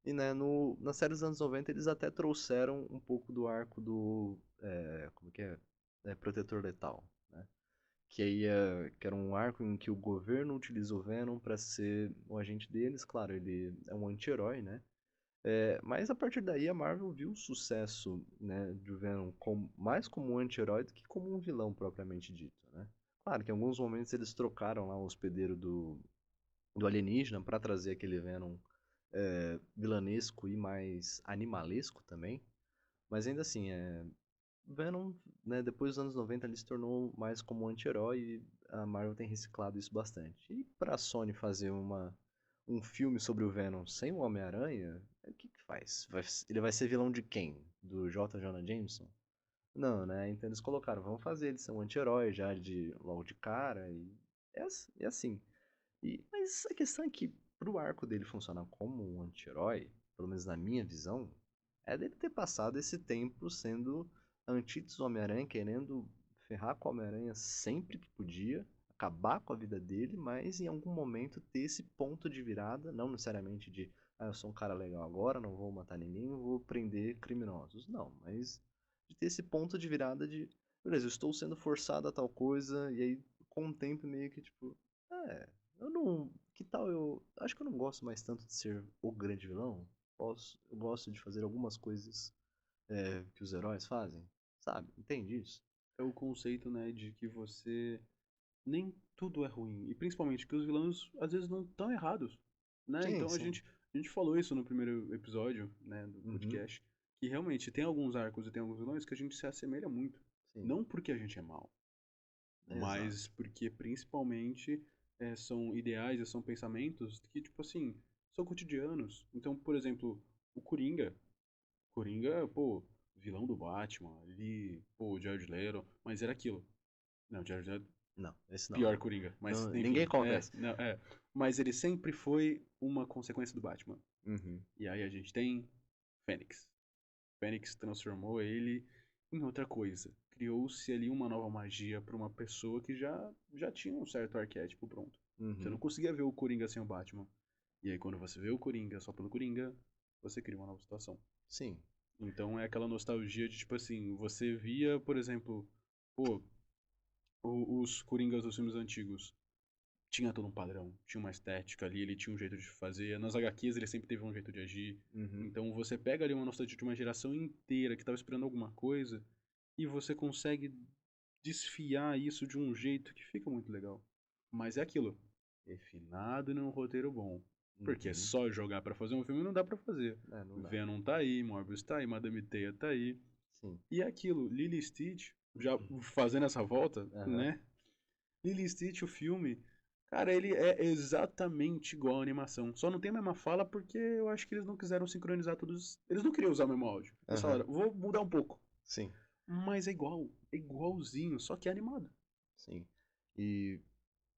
E né, na série dos anos 90 eles até trouxeram um pouco do arco do. Como que é? Protetor Letal, né? Que era um arco em que o governo utiliza o Venom para ser o agente deles. Claro, ele é um anti-herói, né? Mas a partir daí a Marvel viu o sucesso, né, de Venom mais como um anti-herói do que como um vilão propriamente dito, né? Claro que em alguns momentos eles trocaram lá o hospedeiro do alienígena para trazer aquele Venom vilanesco e mais animalesco também. Mas ainda assim, Venom, né, depois dos anos 90 ele se tornou mais como um anti-herói e a Marvel tem reciclado isso bastante. E pra Sony fazer um filme sobre o Venom sem o Homem-Aranha, o que que faz? Ele vai ser vilão de quem? Do J. Jonah Jameson? Não, né? Então eles colocaram, vamos fazer ele ser um anti-herói já logo de cara e é assim. Mas a questão é que pro arco dele funcionar como um anti-herói, pelo menos na minha visão, é dele ter passado esse tempo sendo a antítese do Homem-Aranha, querendo ferrar com o Homem-Aranha sempre que podia, acabar com a vida dele, mas em algum momento ter esse ponto de virada, não necessariamente de, eu sou um cara legal agora, não vou matar ninguém, vou prender criminosos. Não, mas de ter esse ponto de virada de, beleza, eu estou sendo forçado a tal coisa, e aí com o tempo meio que tipo, é, eu não. Que tal eu. Acho que eu não gosto mais tanto de ser o grande vilão. Eu gosto de fazer algumas coisas que os heróis fazem. Sabe? Entende isso? É o conceito, né, de que você nem tudo é ruim. E principalmente que os vilões às vezes não estão errados, né? Sim, Então sim. a gente falou isso no primeiro episódio, né, do Uhum. podcast, que realmente tem alguns arcos e tem alguns vilões que a gente se assemelha muito. Sim. Não porque a gente é mal, Exato. mas porque principalmente são ideais e são pensamentos que, tipo assim, são cotidianos. Então, por exemplo, o Coringa. Coringa, pô, vilão do Batman, ali, pô, o Jared Leto, mas era aquilo. Não, Jared Leto, Não, esse não. pior Coringa, mas Ninguém enfim, conversa. não, Mas ele sempre foi uma consequência do Batman. Uhum. E aí a gente tem Fênix. Fênix transformou ele em outra coisa. Criou-se ali uma nova magia para uma pessoa que já tinha um certo arquétipo pronto. Você não Uhum. conseguia ver o Coringa sem o Batman. E aí quando você vê o Coringa só pelo Coringa, você cria uma nova situação. Sim. Então é aquela nostalgia de tipo assim, você via, por exemplo, pô, os Coringas dos filmes antigos. tinha todo um padrão, tinha uma estética ali, ele tinha um jeito de fazer. Nas HQs ele sempre teve um jeito de agir. Uhum. Então você pega ali uma nostalgia de uma geração inteira que tava esperando alguma coisa e você consegue desfiar isso de um jeito que fica muito legal. Mas é aquilo, refinado num roteiro bom. Porque é Uhum. só jogar pra fazer um filme não dá pra fazer. É, não dá. Venom tá aí, Morbius tá aí, Madame Teia tá aí. Sim. E é aquilo, Lily e Stitch, já fazendo essa volta, Aham. né? Lily e Stitch, o filme, cara, ele é exatamente igual à animação. Só não tem a mesma fala porque eu acho que eles não quiseram sincronizar todos. Eles não queriam usar o mesmo áudio. Eles Aham. falaram, vou mudar um pouco. Sim. Mas é igual, é igualzinho, só que é animado. Sim. E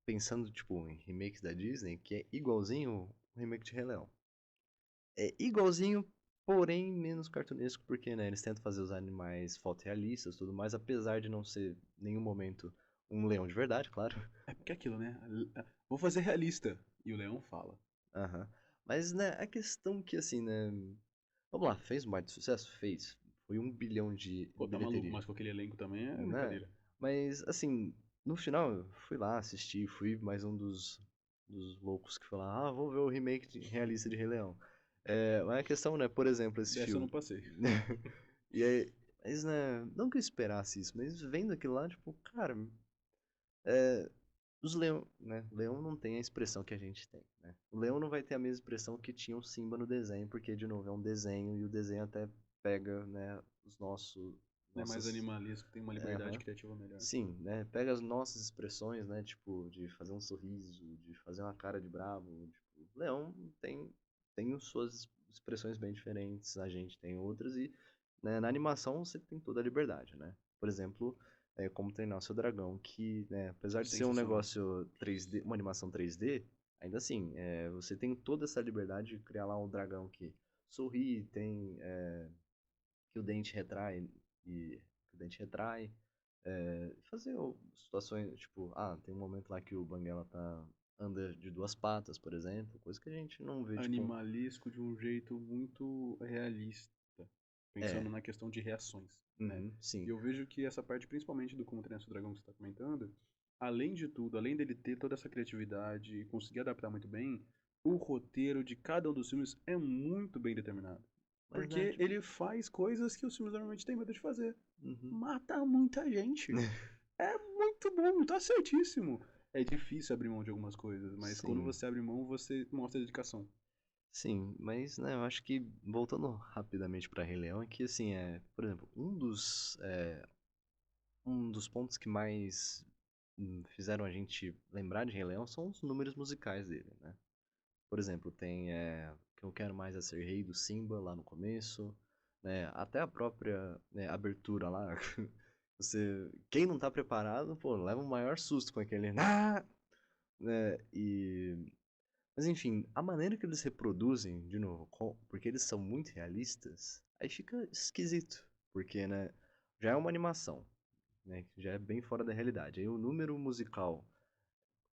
pensando, tipo, em remakes da Disney, que é igualzinho o remake de Rei Leão. É igualzinho, porém menos cartunesco, porque, né, eles tentam fazer os animais fotorrealistas e tudo mais, apesar de não ser em nenhum momento um leão de verdade, claro. É porque é aquilo, né? Vou fazer realista. E o Leão fala. Aham. Mas, né, a questão que, assim, né, vamos lá, fez um baita sucesso? Fez. Foi 1 bilhão de Pô, tá maluco, bilheteria, mas com aquele elenco também é né? brincadeira. Mas, assim, no final, eu fui lá assistir, fui mais um dos loucos que foi lá, vou ver o remake realista de Rei Leão. Mas a questão, né, por exemplo, esse Dessa eu não filme. passei. E aí, mas, né, não que eu esperasse isso, mas vendo aquilo lá, tipo, cara, os leão, né, o leão não tem a expressão que a gente tem, né? O leão não vai ter a mesma expressão que tinha o Simba no desenho, porque, de novo, é um desenho e o desenho até pega, né, os nossos, É mais nossas, animalesco, tem uma liberdade aham, criativa melhor. sim, né, pega as nossas expressões, né, tipo, de fazer um sorriso, de fazer uma cara de bravo, tipo, o leão tem suas expressões bem diferentes, a gente tem outras e, né, na animação você tem toda a liberdade, né? Por exemplo, como treinar o seu dragão, que, né, apesar de ser um Sensacional. negócio 3D, uma animação 3D, ainda assim, você tem toda essa liberdade de criar lá um dragão que sorri, tem que o dente retrai e que o dente retrai, fazer situações, tipo, tem um momento lá que o Banguela anda de duas patas, por exemplo, coisa que a gente não vê, tipo, Animalesco de um jeito muito realista, é, pensando na questão de reações, né? uhum, E sim, eu vejo que essa parte, principalmente do Como Treinar Seu Dragão que você está comentando, além de tudo, além dele ter toda essa criatividade e conseguir adaptar muito bem, o roteiro de cada um dos filmes é muito bem determinado. mas, né, Porque tipo, ele faz coisas que os filmes normalmente têm medo de fazer. uhum. Mata muita gente. É muito bom, tá certíssimo. É difícil abrir mão de algumas coisas, mas quando Sim, você abre mão, você mostra dedicação. sim, mas, né, eu acho que, voltando rapidamente pra Rei Leão, é que, assim, por exemplo, um dos pontos que mais fizeram a gente lembrar de Rei Leão são os números musicais dele, né? Por exemplo, tem que eu quero mais é ser rei do Simba lá no começo, né? Até a própria, né, abertura lá. Quem não tá preparado, pô, leva o maior susto com aquele, né? Mas enfim, a maneira que eles reproduzem, de novo, porque eles são muito realistas, aí fica esquisito, porque, né, já é uma animação, né, que já é bem fora da realidade. Aí o número musical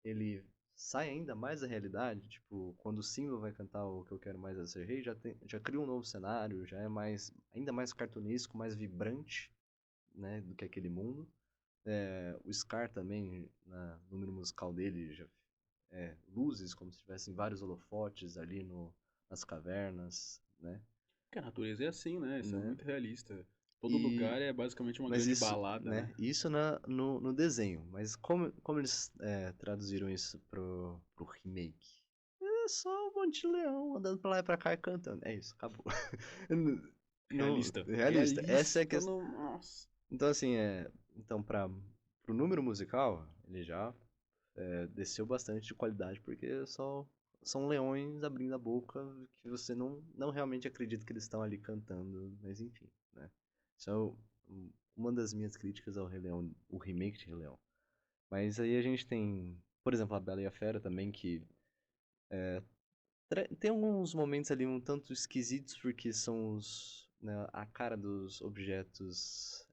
ele sai ainda mais da realidade, tipo, quando o Simba vai cantar o que eu quero mais é ser rei, já cria um novo cenário, já é ainda mais cartunesco, mais vibrante, né, do que aquele mundo. O Scar também, no número musical dele, já luzes, como se tivessem vários holofotes ali nas cavernas, né, Porque a natureza é assim, né? Isso é né, muito realista. Todo e lugar é basicamente uma mas grande isso, balada, né? né? Isso no desenho. Mas como eles traduziram isso pro remake? É só um monte de leão andando pra lá e pra cá e cantando. É isso, acabou. No, Realista. realista. Essa é a Realista questão. no. Nossa. Então, assim, então, pro número musical, ele já desceu bastante de qualidade, porque são leões abrindo a boca que você não realmente acredita que eles estão ali cantando, mas enfim, né? Isso é uma das minhas críticas ao Rei Leão, o remake de Rei Leão. Mas aí a gente tem, por exemplo, a Bela e a Fera também, que tem alguns momentos ali um tanto esquisitos, porque são né, a cara dos objetos,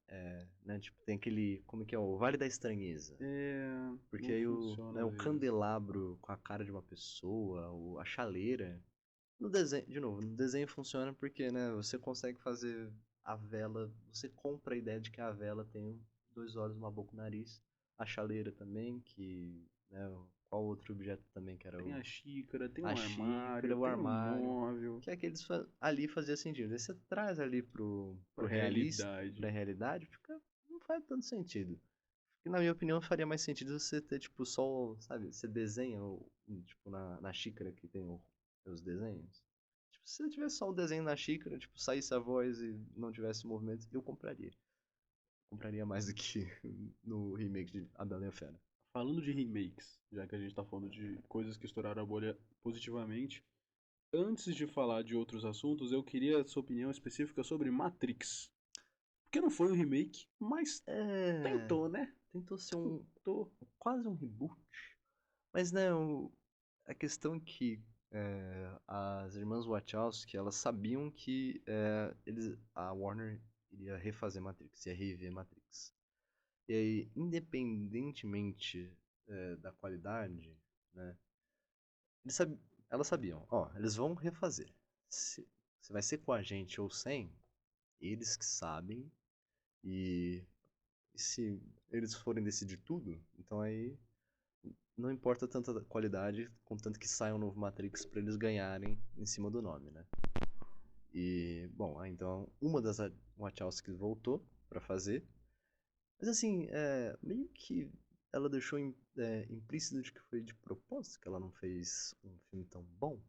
né? Tipo, tem aquele, como que é, o Vale da Estranheza. É. Porque Não aí funciona né, às o vezes. candelabro com a cara de uma pessoa, a chaleira. No desenho, de novo, no desenho funciona porque, né, você consegue fazer a vela, você compra a ideia de que a vela tem 2 olhos, uma boca e um nariz. A chaleira também, né, qual outro objeto também que era Tem a xícara, tem a um xícara, armário, o tem um armário, móvel. que é aqueles ali fazia sentido. Aí você traz ali pro Pra realista, pra realidade. realidade, não faz tanto sentido. E na minha opinião faria mais sentido você ter, tipo, só, sabe, você desenha, tipo, na xícara que tem os desenhos. Tipo, se você tivesse só o desenho na xícara, tipo, saísse a voz e não tivesse movimento, eu compraria. Compraria mais do que no remake de A Bela e a Fera. Falando de remakes, já que a gente tá falando de coisas que estouraram a bolha positivamente, antes de falar de outros assuntos, eu queria a sua opinião específica sobre Matrix. Porque não foi um remake, mas É, tentou, né? tentou ser Tentou. quase um reboot. Mas, né, a questão é que as irmãs Wachowski, elas sabiam que a Warner iria refazer Matrix, ia rever Matrix. E aí, independentemente da qualidade, né, eles sab- elas sabiam, ó, eles vão refazer. Se vai ser com a gente ou sem, eles que sabem. E se eles forem decidir tudo, então aí não importa tanta qualidade, contanto que saia um novo Matrix pra eles ganharem em cima do nome, né? E, bom, então uma das Wachowskis voltou pra fazer, mas assim, meio que ela deixou implícito de que foi de propósito que ela não fez um filme tão bom,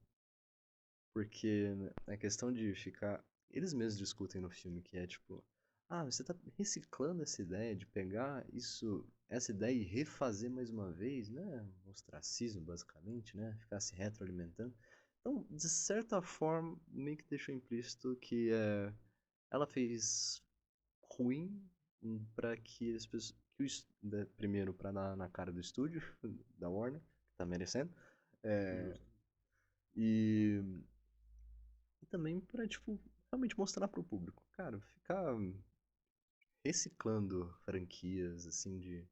porque a questão de ficar. Eles mesmos discutem no filme que é tipo. Ah, você tá reciclando essa ideia de pegar essa ideia e refazer mais uma vez, né? Um ostracismo, basicamente, né? Ficar se retroalimentando. Então, de certa forma, meio que deixou implícito que ela fez ruim para que as pessoas. Primeiro, para dar na cara do estúdio, da Warner, que tá merecendo. É, Justo. e e também pra, tipo, realmente mostrar pro público. Cara, ficar reciclando franquias, assim, de,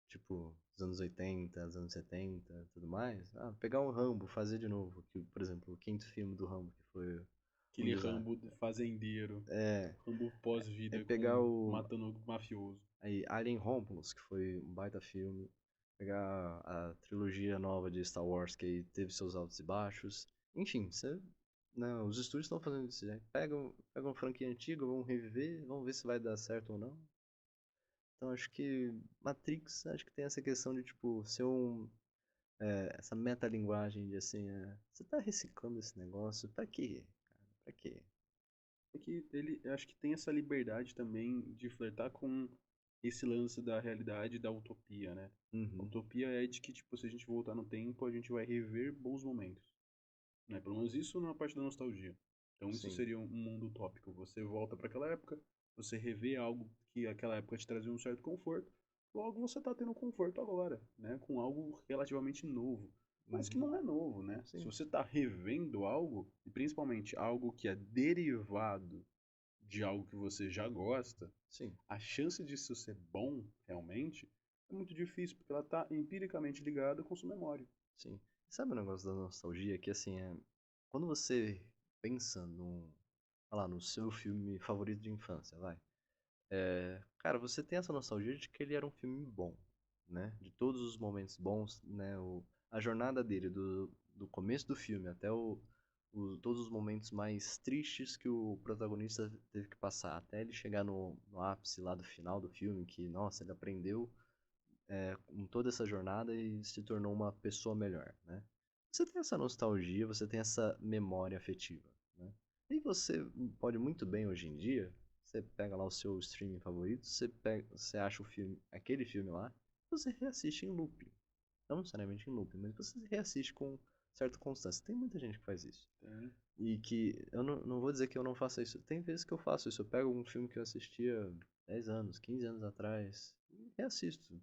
tipo, dos anos 80, dos anos 70 tudo mais. Ah, pegar o Rambo, fazer de novo. Que, por exemplo, o quinto filme do Rambo, que foi um Aquele desastre. Rambo fazendeiro. É, Rambo é pós-vida pegar com matando mafioso. aí, Alien Romulus, que foi um baita filme. Pegar a trilogia nova de Star Wars, que aí teve seus altos e baixos. Enfim, não, os estúdios estão fazendo isso. Já. Pegam uma franquia antiga, vão reviver, vão ver se vai dar certo ou não. Então acho que Matrix, acho que tem essa questão de, tipo, ser essa metalinguagem de assim, você tá reciclando esse negócio, pra quê? Cara, pra quê? É que ele, eu acho que tem essa liberdade também de flertar com esse lance da realidade e da utopia, né? A Uhum, utopia é de que, tipo, se a gente voltar no tempo, a gente vai rever bons momentos, né? Pelo menos isso na parte da nostalgia. Então isso sim, seria um mundo utópico. Você volta para aquela época, você revê algo que aquela época te trazia um certo conforto, logo você tá tendo conforto agora, né? Com algo relativamente novo. Mas que uhum, não é novo, né? Se sim, você tá revendo algo, e principalmente algo que é derivado de algo que você já gosta, sim, a chance disso ser bom realmente é muito difícil, porque ela está empiricamente ligada com sua memória. sim. Sabe o negócio da nostalgia? Que assim, quando você pensa sei lá, no seu filme favorito de infância, vai. Cara, você tem essa nostalgia de que ele era um filme bom, né? De todos os momentos bons, né? A jornada dele, do começo do filme até todos os momentos mais tristes que o protagonista teve que passar, até ele chegar no ápice lá do final do filme, que, nossa, ele aprendeu com toda essa jornada e se tornou uma pessoa melhor, né? Você tem essa nostalgia, você tem essa memória afetiva, né? E você pode muito bem hoje em dia, você pega lá o seu streaming favorito, você acha aquele filme lá, você reassiste em looping. Não necessariamente em looping, mas você reassiste com certa constância. Tem muita gente que faz isso. Tem. E que eu não vou dizer que eu não faça isso. Tem vezes que eu faço isso. Eu pego um filme que eu assistia 10 anos, 15 anos atrás e reassisto.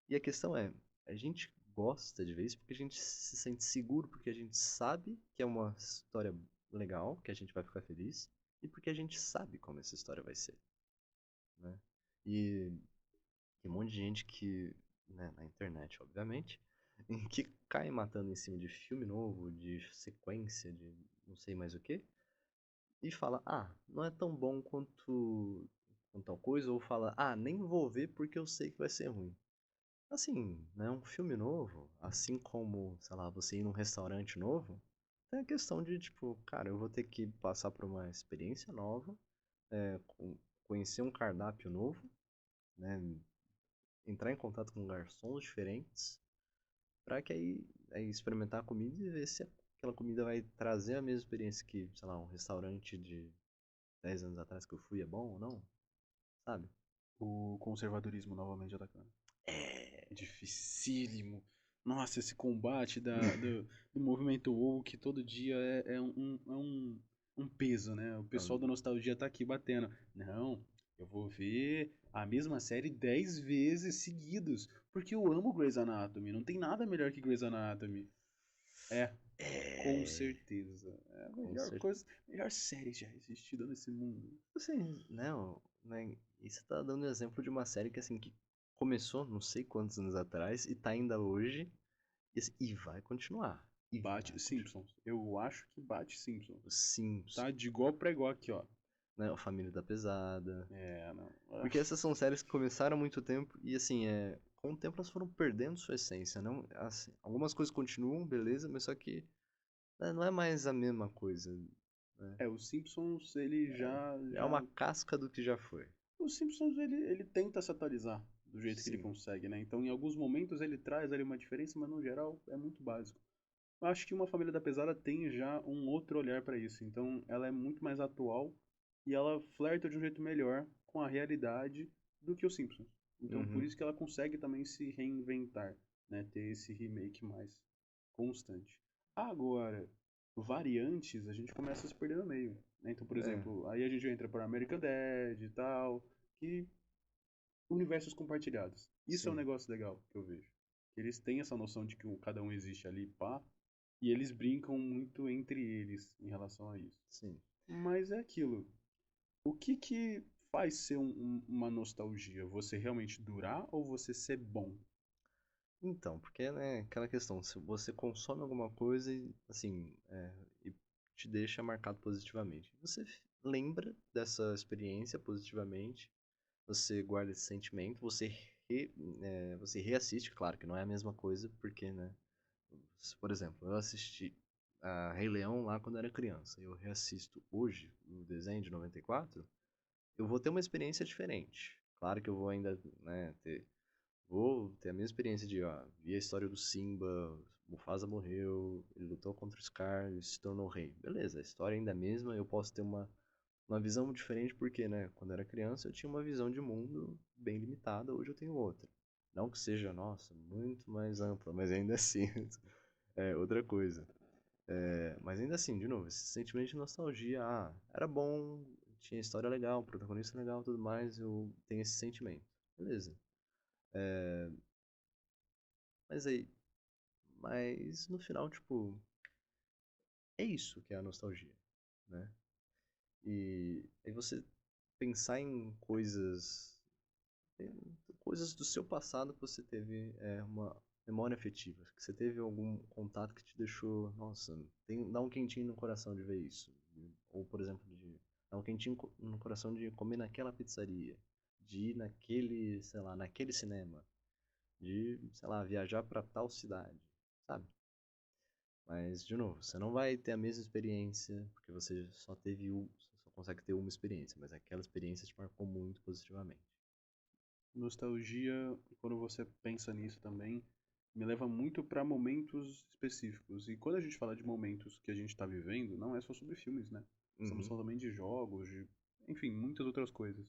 E a questão é, a gente gosta de ver isso porque a gente se sente seguro, porque a gente sabe que é uma história legal, que a gente vai ficar feliz, e porque a gente sabe como essa história vai ser, né? E tem um monte de gente que, né, na internet, obviamente, que cai matando em cima de filme novo, de sequência, de não sei mais o que, e fala, não é tão bom quanto tal coisa, ou fala, nem vou ver porque eu sei que vai ser ruim. Assim, né, um filme novo, assim como, sei lá, você ir num restaurante novo, tem a questão de, tipo, cara, eu vou ter que passar por uma experiência nova, conhecer um cardápio novo, né, entrar em contato com garçons diferentes, pra que aí experimentar a comida e ver se aquela comida vai trazer a mesma experiência que, sei lá, um restaurante de 10 anos atrás que eu fui é bom ou não, sabe? O conservadorismo novamente atacando. É. Dificílimo. Nossa, esse combate do movimento woke todo dia é um peso, né? O pessoal Não, da nostalgia tá aqui batendo. Não, eu vou ver a mesma série 10 vezes seguidos, porque eu amo Grey's Anatomy. Não tem nada melhor que Grey's Anatomy. É, com é. certeza. É a Com melhor certeza. coisa, melhor série já existida nesse mundo. Assim, não, né? E você tá dando um exemplo de uma série que, assim, que começou não sei quantos anos atrás e tá ainda hoje e, assim, e vai continuar. E Bate vai continuar. Simpsons. Eu acho que bate Simpsons. Os Simpsons, Tá de igual pra igual aqui, ó. né? A Família da Pesada. É, não. Porque essas são séries que começaram há muito tempo e, assim, com o tempo elas foram perdendo sua essência, não? Assim, algumas coisas continuam, beleza, mas só que né, não é mais a mesma coisa, né? É, o Simpsons, ele já, É uma já... casca do que já foi. O Simpsons, ele tenta se atualizar do jeito que ele Sim. consegue, né? Então, em alguns momentos ele traz ali uma diferença, mas no geral é muito básico. Eu acho que Uma Família da Pesada tem já um outro olhar pra isso. Então, ela é muito mais atual e ela flerta de um jeito melhor com a realidade do que o Simpsons. Então, por Uhum. isso que ela consegue também se reinventar, né? Ter esse remake mais constante. Agora, variantes, a gente começa a se perder no meio, né? Então, por É, exemplo, aí a gente entra para American Dad e tal, que universos compartilhados. Isso é um sim, negócio legal que eu vejo. Eles têm essa noção de que cada um existe ali, pá, e eles brincam muito entre eles em relação a isso. sim. Mas é aquilo. O que faz ser uma nostalgia? Você realmente durar ou você ser bom? Então, porque, né, aquela questão, se você consome alguma coisa e, assim, e te deixa marcado positivamente. Você lembra dessa experiência positivamente, você guarda esse sentimento, você reassiste, claro que não é a mesma coisa, porque, né, por exemplo, eu assisti a Rei Leão lá quando era criança, eu reassisto hoje o desenho de 94, eu vou ter uma experiência diferente. Claro que eu vou ainda, né, vou ter a mesma experiência de, ó, vi a história do Simba, Mufasa morreu, ele lutou contra o Scar e se tornou rei. Beleza, a história ainda é a mesma, eu posso ter uma visão diferente porque, né, quando eu era criança eu tinha uma visão de mundo bem limitada, hoje eu tenho outra. Não que seja, nossa, muito mais ampla, mas ainda assim é outra coisa. Mas ainda assim, de novo, esse sentimento de nostalgia, era bom, tinha história legal, protagonista legal, tudo mais, eu tenho esse sentimento. Beleza. Mas aí, mas no final, tipo, é isso que é a nostalgia, né? E aí você pensar em coisas do seu passado que você teve uma memória afetiva, que você teve algum contato que te deixou, nossa, dá um quentinho no coração de ver isso. Ou, por exemplo, dá um quentinho no coração de comer naquela pizzaria, de ir naquele, sei lá, naquele cinema, de, sei lá, viajar pra tal cidade, sabe? Mas, de novo, você não vai ter a mesma experiência, porque você só consegue ter uma experiência, mas aquela experiência te marcou muito positivamente. Nostalgia, quando você pensa nisso também, me leva muito para momentos específicos. E quando a gente fala de momentos que a gente está vivendo, não é só sobre filmes, né? Estamos Uhum, falando também de jogos, enfim, muitas outras coisas.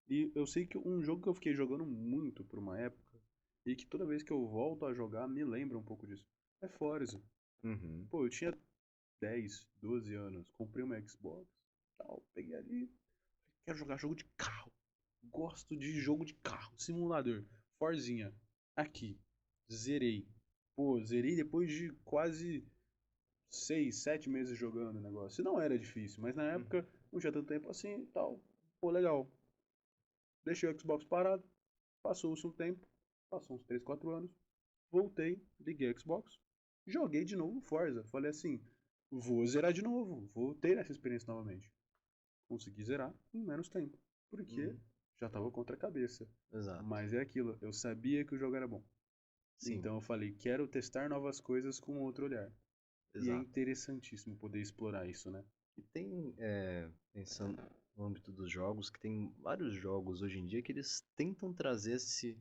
E eu sei que um jogo que eu fiquei jogando muito por uma época, e que toda vez que eu volto a jogar me lembra um pouco disso, é Forza. uhum, Pô, eu tinha 10, 12 anos, comprei uma Xbox, tal, peguei ali, quero jogar jogo de carro. Gosto de jogo de carro, simulador, Forzinha. Aqui, zerei. Pô, zerei depois de quase 6, 7 meses jogando o negócio. E não era difícil, mas na uhum, época não tinha tanto tempo assim e tal. Pô, legal. Deixei o Xbox parado, passou-se um tempo, passou uns 3, 4 anos. Voltei, liguei o Xbox, joguei de novo Forza. Falei assim, vou zerar de novo, vou ter essa experiência novamente. Consegui zerar em menos tempo, porque uhum, já estava contra a cabeça. exato. Mas é aquilo, eu sabia que o jogo era bom. Sim, Então eu falei, quero testar novas coisas com outro olhar. E é exato. interessantíssimo poder explorar isso, né? E tem, pensando no âmbito dos jogos, que tem vários jogos hoje em dia que eles tentam trazer esse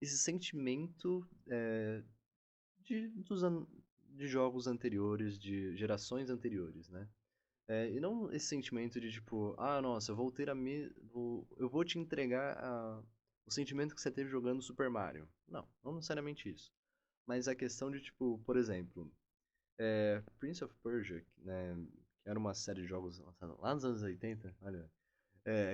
sentimento dos de jogos anteriores, de gerações anteriores, né? E não esse sentimento de tipo, ah, nossa, eu vou ter eu vou te entregar o sentimento que você teve jogando Super Mario. Não, não necessariamente isso. Mas a questão de tipo, por exemplo, Prince of Persia, né, que era uma série de jogos lançada lá nos anos 80, olha,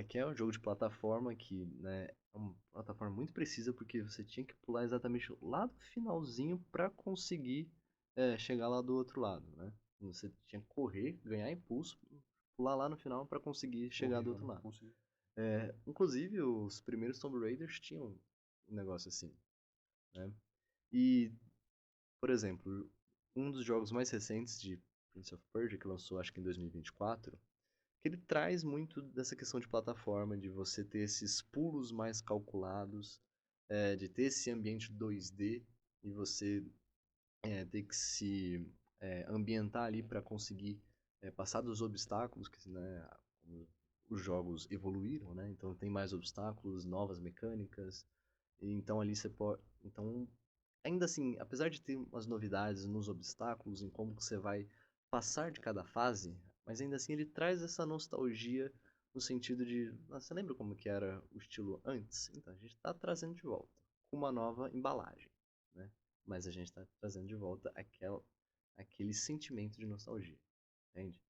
que é um jogo de plataforma que, né, é uma plataforma muito precisa porque você tinha que pular exatamente lá do finalzinho para conseguir chegar lá do outro lado, né? Você tinha que correr, ganhar impulso, pular lá no final para conseguir chegar do Horrível, outro não lado. consigo. Inclusive, os primeiros Tomb Raiders tinham um negócio assim, né? E, por exemplo, um dos jogos mais recentes de Prince of Persia, que lançou acho que em 2024, que ele traz muito dessa questão de plataforma, de você ter esses pulos mais calculados, de ter esse ambiente 2D e você ter que se ambientar ali para conseguir passar dos obstáculos, que né, os jogos evoluíram, né? Então tem mais obstáculos, novas mecânicas, e então ali você pode, então ainda assim, apesar de ter umas novidades nos obstáculos, em como que você vai passar de cada fase, mas ainda assim ele traz essa nostalgia no sentido de, você lembra como que era o estilo antes? Então a gente está trazendo de volta com uma nova embalagem, né? Mas a gente está trazendo de volta aquele sentimento de nostalgia, entende?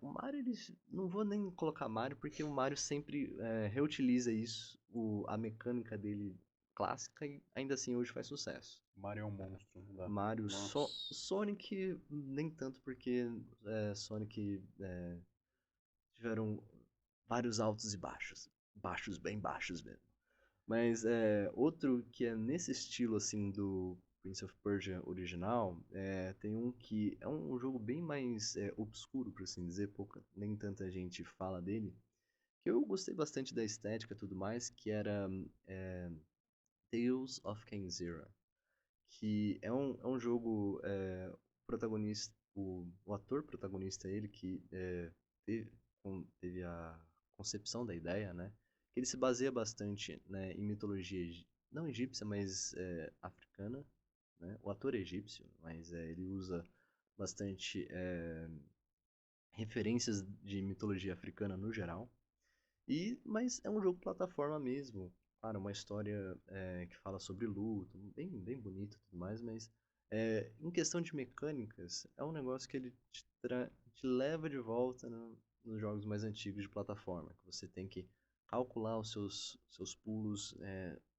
O Mario, não vou nem colocar Mario, porque o Mario sempre reutiliza isso, a mecânica dele clássica, e ainda assim hoje faz sucesso. Mario é um monstro, não dá. Mario, Nossa. Sonic, nem tanto, porque Sonic tiveram vários altos e baixos, baixos, bem baixos mesmo. Mas outro que é nesse estilo assim do Prince of Persia original, tem um que é um jogo bem mais obscuro, por assim dizer, nem tanta gente fala dele, que eu gostei bastante da estética e tudo mais, que era é, Tales of Kenzera, que é um jogo protagonista, o ator protagonista ele que teve, teve a concepção da ideia, né? Que ele se baseia bastante, né, em mitologia não egípcia, mas africana, né? O ator é egípcio, mas ele usa bastante referências de mitologia africana no geral. Mas é um jogo plataforma mesmo. Claro, uma história que fala sobre luto, bem bonito e tudo mais, mas em questão de mecânicas, é um negócio que ele te leva de volta nos jogos mais antigos de plataforma, que você tem que calcular os seus pulos,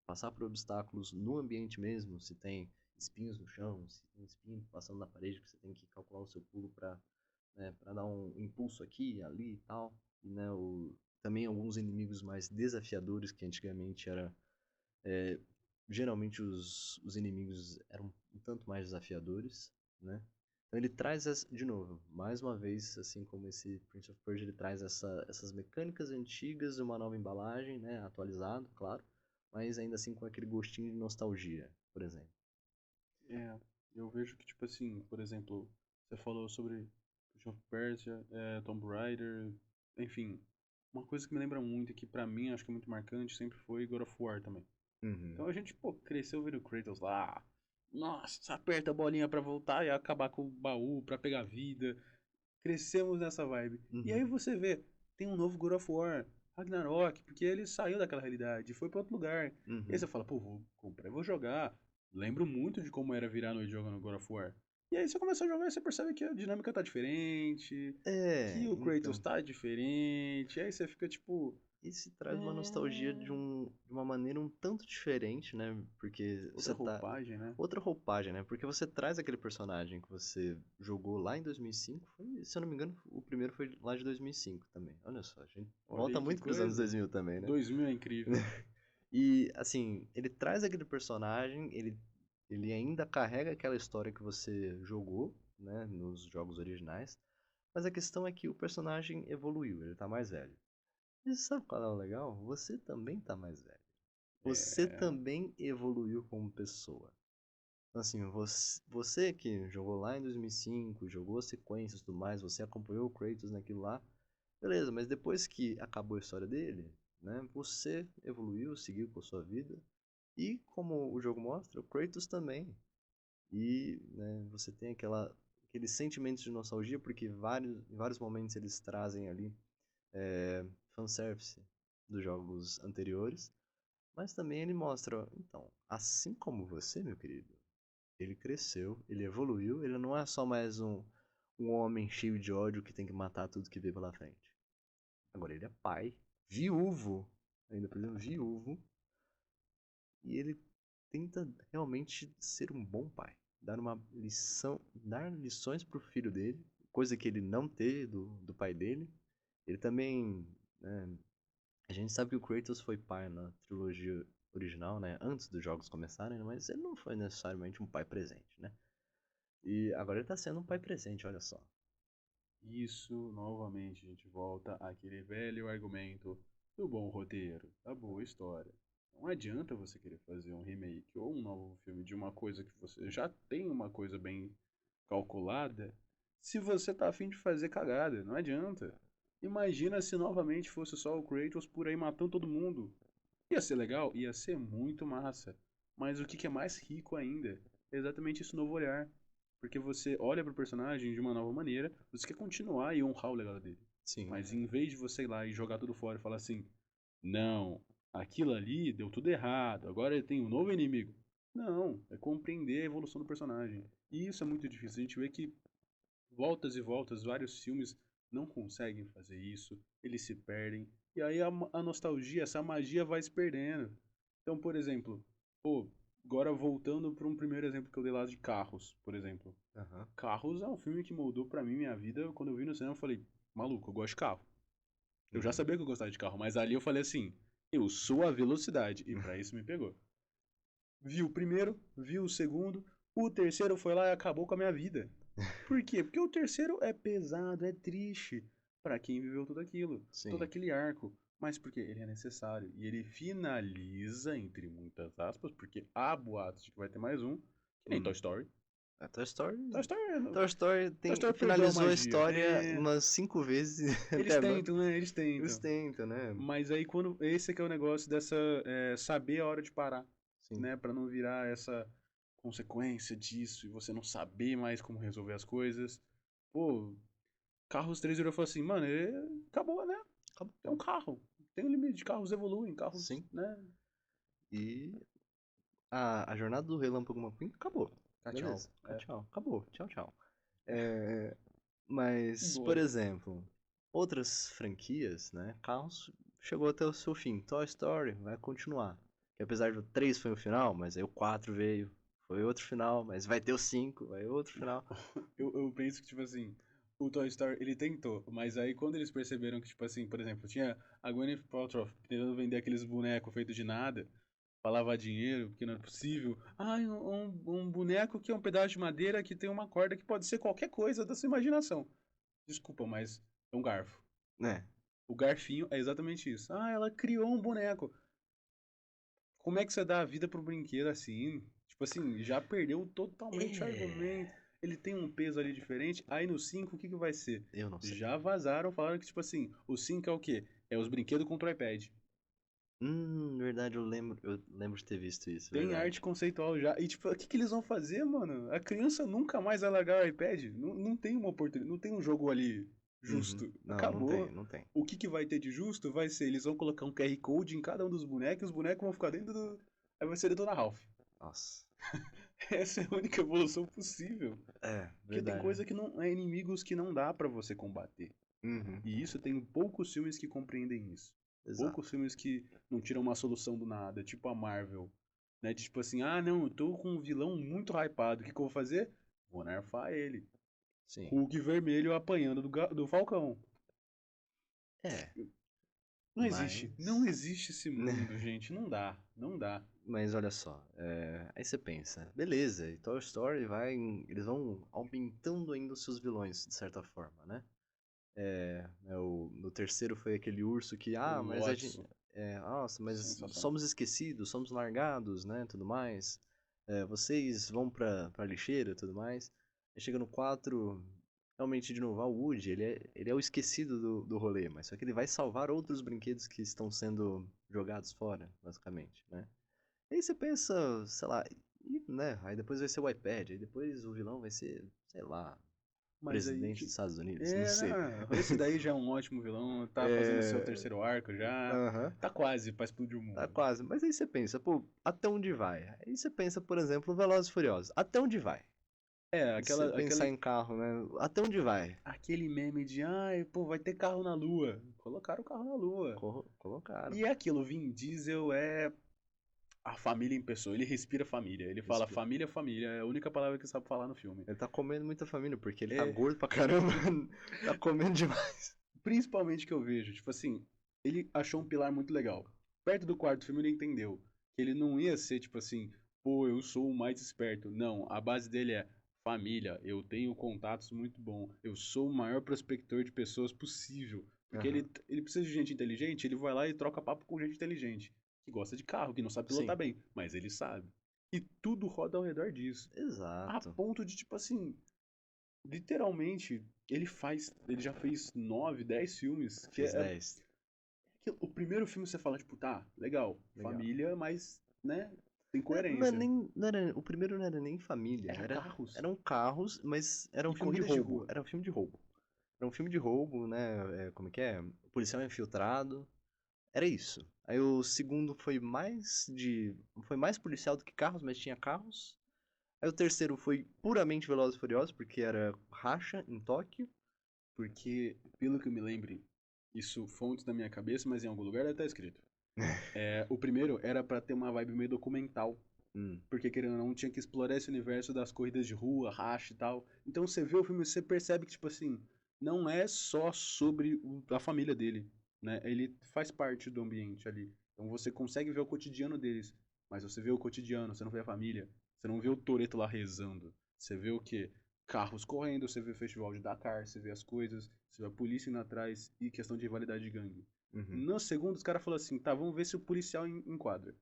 passar por obstáculos no ambiente mesmo, se tem espinhos no chão, se tem espinho passando na parede, que você tem que calcular o seu pulo para dar um impulso aqui, ali e tal. E, né, também alguns inimigos mais desafiadores, que antigamente era. é, Geralmente os inimigos eram um tanto mais desafiadores, né? Então ele traz, de novo, mais uma vez, assim como esse Prince of Persia, ele traz essas mecânicas antigas, uma nova embalagem, né? Atualizado, claro, mas ainda assim com aquele gostinho de nostalgia, por exemplo. É, eu vejo que, tipo assim, por exemplo, você falou sobre Prince of Persia, Tomb Raider, enfim, uma coisa que me lembra muito e que pra mim acho que é muito marcante sempre foi God of War também. Uhum. Então a gente, pô, cresceu vendo Kratos lá, nossa, aperta a bolinha pra voltar e acabar com o baú pra pegar vida. Crescemos nessa vibe. E aí Uhum. você vê, tem um novo God of War, Ragnarok, porque ele saiu daquela realidade, foi pra outro lugar. E aí Uhum. você fala, pô, vou comprar e vou jogar. Lembro muito de como era virar a noite jogando God of War. E aí você começa a jogar e você percebe que a dinâmica tá diferente, que o Kratos Então. tá diferente. E aí você fica tipo, E se traz uma nostalgia é... de uma maneira um tanto diferente, né? Porque outra você tá. roupagem, né? Outra roupagem, né? Porque você traz aquele personagem que você jogou lá em 2005. Se eu não me engano, o primeiro foi lá de 2005 também. Olha só, a gente Olha volta aí que muito pros anos coisa. 2000 também, né? 2000 é incrível. E, assim, ele traz aquele personagem, ele ainda carrega aquela história que você jogou, né? Nos jogos originais. Mas a questão é que o personagem evoluiu, ele tá mais velho. E sabe qual é o legal? Você também tá mais velho. Você É... também evoluiu como pessoa. Então, assim, você que jogou lá em 2005, jogou as sequências e tudo mais, você acompanhou o Kratos naquilo lá, beleza, mas depois que acabou a história dele, né, você evoluiu, seguiu com a sua vida, e como o jogo mostra, o Kratos também. E, né, você tem aqueles sentimentos de nostalgia, porque em vários momentos eles trazem ali fanservice dos jogos anteriores, mas também ele mostra, então, assim como você, meu querido, ele cresceu, ele evoluiu, ele não é só mais um homem cheio de ódio que tem que matar tudo que vê pela frente. Agora ele é pai, viúvo, ainda por exemplo, viúvo, e ele tenta realmente ser um bom pai, dar lições pro filho dele, coisa que ele não teve do pai dele. Ele também, né, a gente sabe que o Kratos foi pai na trilogia original, né, antes dos jogos começarem, mas ele não foi necessariamente um pai presente, né? E agora ele tá sendo um pai presente, olha só. Isso, novamente, a gente volta àquele velho argumento do bom roteiro, da boa história. Não adianta você querer fazer um remake ou um novo filme de uma coisa que você já tem uma coisa bem calculada, se você tá afim de fazer cagada, não adianta. Imagina se novamente fosse só o Kratos por aí matando todo mundo. Ia ser legal? Ia ser muito massa. Mas o que é mais rico ainda é exatamente esse novo olhar. Porque você olha pro personagem de uma nova maneira, você quer continuar e honrar o legado dele. Sim. Mas em vez de você ir lá e jogar tudo fora e falar assim, não, aquilo ali deu tudo errado, agora ele tem um novo inimigo. Não, é compreender a evolução do personagem. E isso é muito difícil. A gente vê que voltas e voltas, vários filmes não conseguem fazer isso, eles se perdem. E aí a nostalgia, essa magia vai se perdendo. Então, por exemplo, pô, agora voltando para um primeiro exemplo que eu dei lá de Carros, por exemplo. Aham. Carros é um filme que moldou pra mim minha vida. Quando eu vi no cinema, eu falei, maluco, eu gosto de carro. Eu já Uhum. sabia que eu gostava de carro, mas ali eu falei assim, eu sou a velocidade. E pra isso me pegou. Vi o primeiro, vi o segundo, o terceiro foi lá e acabou com a minha vida. Por quê? Porque o terceiro é pesado, é triste pra quem viveu tudo aquilo, todo Sim. aquele arco. Mas porque ele é necessário. E ele finaliza, entre muitas aspas, porque há boatos de que vai ter mais um, que nem Toy Hum. Story. A Toy Story. Toy Story, Toy Story Toy Story perdeu a finalizou a magia. história É, umas 5 vezes até eles agora. tentam, né? Eles Eles tentam. tentam, né? Mas aí quando. Esse é que é o negócio dessa. Saber a hora de parar. Sim. Né? Pra não virar essa consequência disso e você não saber mais como resolver as coisas. Pô, Carros 3 virou e falou assim, mano, acabou, né? É um Acabou. carro. Tem um limite, carros evoluem, carros, Sim. né? E a jornada do Relâmpago McQueen acabou. Tá, tchau. Beleza. É. Tchau. Acabou. Tchau, tchau. É, mas, por Boa. exemplo, outras franquias, né? Carros chegou até o seu fim. Toy Story vai continuar. Que apesar do 3 foi o final, mas aí o 4 veio. Foi outro final, mas vai ter o 5, vai outro final. Eu penso que, tipo assim, o Toy Story, ele tentou, mas aí quando eles perceberam que, tipo assim, por exemplo, tinha a Gwyneth Paltrow tentando vender aqueles bonecos feitos de nada, pra lavar dinheiro, porque não é possível. Ah, um boneco que é um pedaço de madeira que tem uma corda que pode ser qualquer coisa da sua imaginação. Desculpa, mas é um garfo. Né? O garfinho é exatamente isso. Ah, ela criou um boneco. Como é que você dá a vida pro brinquedo assim? Tipo assim, já perdeu totalmente o É. argumento. Ele tem um peso ali diferente. Aí no 5 o que que vai ser? Eu não sei. Já vazaram, falaram que, tipo assim, o 5 é o quê? É os brinquedos contra o iPad. Verdade, eu lembro de ter visto isso, Tem verdade. arte conceitual já. E, tipo, o que que eles vão fazer, mano? A criança nunca mais vai largar o iPad. Não, não tem uma oportunidade, não tem um jogo ali Uhum. justo. Não, não tem, Acabou. não tem. O que que vai ter de justo vai ser, eles vão colocar um QR Code em cada um dos bonecos, e os bonecos vão ficar dentro do... Aí vai ser Detona Ralph. Nossa. Essa é a única evolução possível. É, Porque tem verdade. coisa que não... É inimigos que não dá pra você combater. Uhum. E isso tem poucos filmes que compreendem isso. Poucos Exato. filmes que não tiram uma solução do nada, tipo a Marvel. Né? De tipo assim, ah não, eu tô com um vilão muito hypado, o que que eu vou fazer? Vou nerfar ele. Sim. Hulk vermelho apanhando do Falcão. É, Não existe. Não mas. existe esse mundo, gente. Não dá. Não dá. Mas olha só, aí você pensa, beleza, e Toy Story eles vão aumentando ainda os seus vilões, de certa forma, né? No terceiro foi aquele urso que, O mas a gente, Lotso. nossa, mas Sensacional. somos esquecidos, somos largados, né, tudo mais. vocês vão pra lixeira e tudo mais. Aí chega no 4, realmente de novo, o Woody, ele é o esquecido do rolê, mas só que ele vai salvar outros brinquedos que estão sendo jogados fora, basicamente, né? Aí você pensa, sei lá, né? Aí depois vai ser o iPad, aí depois o vilão vai ser, sei lá, Mas aí, presidente dos Estados Unidos, não é, sei. não, esse daí já é um ótimo vilão, tá fazendo o seu É. terceiro arco já, Aham. tá quase pra explodir o Tá mundo. quase. Mas aí você pensa, pô, até onde vai? Aí você pensa, por exemplo, Velozes e Furiosos. Até onde vai? É, Se você pensar em carro, né? Até onde vai? aquele meme de, ai, pô, vai ter carro na lua. Colocaram o carro na lua. Colocaram. E é aquilo, Vin Diesel é a família em pessoa, ele respira família. Ele fala Respira. família, família, é a única palavra que ele sabe falar no filme. Ele tá comendo muita família, porque ele tá É, gordo pra caramba. Tá comendo demais. principalmente que eu vejo, tipo assim, ele achou um pilar muito legal. Perto do quarto filme ele entendeu que ele não ia ser tipo assim, pô, eu sou o mais esperto. Não, a base dele é família, eu tenho contatos muito bons, eu sou o maior prospector de pessoas possível. Porque Aham. ele precisa de gente inteligente, ele vai lá e troca papo com gente inteligente, que gosta de carro, que não sabe Sim. pilotar bem, mas ele sabe. E tudo roda ao redor disso. A Exato. ponto de, tipo assim, literalmente, ele já fez 9, 10 filmes, Fez 10. o primeiro filme você fala, tipo, tá, legal, Legal. família, mas, né, tem Não é coerência. nem, não era, o primeiro não era nem família. Era carros Eram carros, mas era e um filme de corridas de roubo. rua. Era um filme de roubo. Era um filme de roubo, né? Como é que é? O policial infiltrado. Era isso. Aí o segundo foi mais policial do que carros, mas tinha carros. Aí o terceiro foi puramente Velozes e Furiosos, porque era racha em Tóquio. Porque, pelo que eu me lembre, isso fontes da minha cabeça, mas em algum lugar deve estar escrito. O primeiro era pra ter uma vibe meio documental. Hum, Porque, querendo ou não, tinha que explorar esse universo das corridas de rua, racha e tal. Então você vê o filme e você percebe que, tipo assim, não é só sobre a família dele, né? Ele faz parte do ambiente ali. Então você consegue ver o cotidiano deles. Mas você vê o cotidiano, você não vê a família. Você não vê o Toretto lá rezando. Você vê o quê? Carros correndo, você vê o festival de Dakar, você vê as coisas, você vê a polícia indo atrás e questão de rivalidade de gangue. uhum. No segundo, os caras falaram assim, tá, vamos ver se o policial enquadra.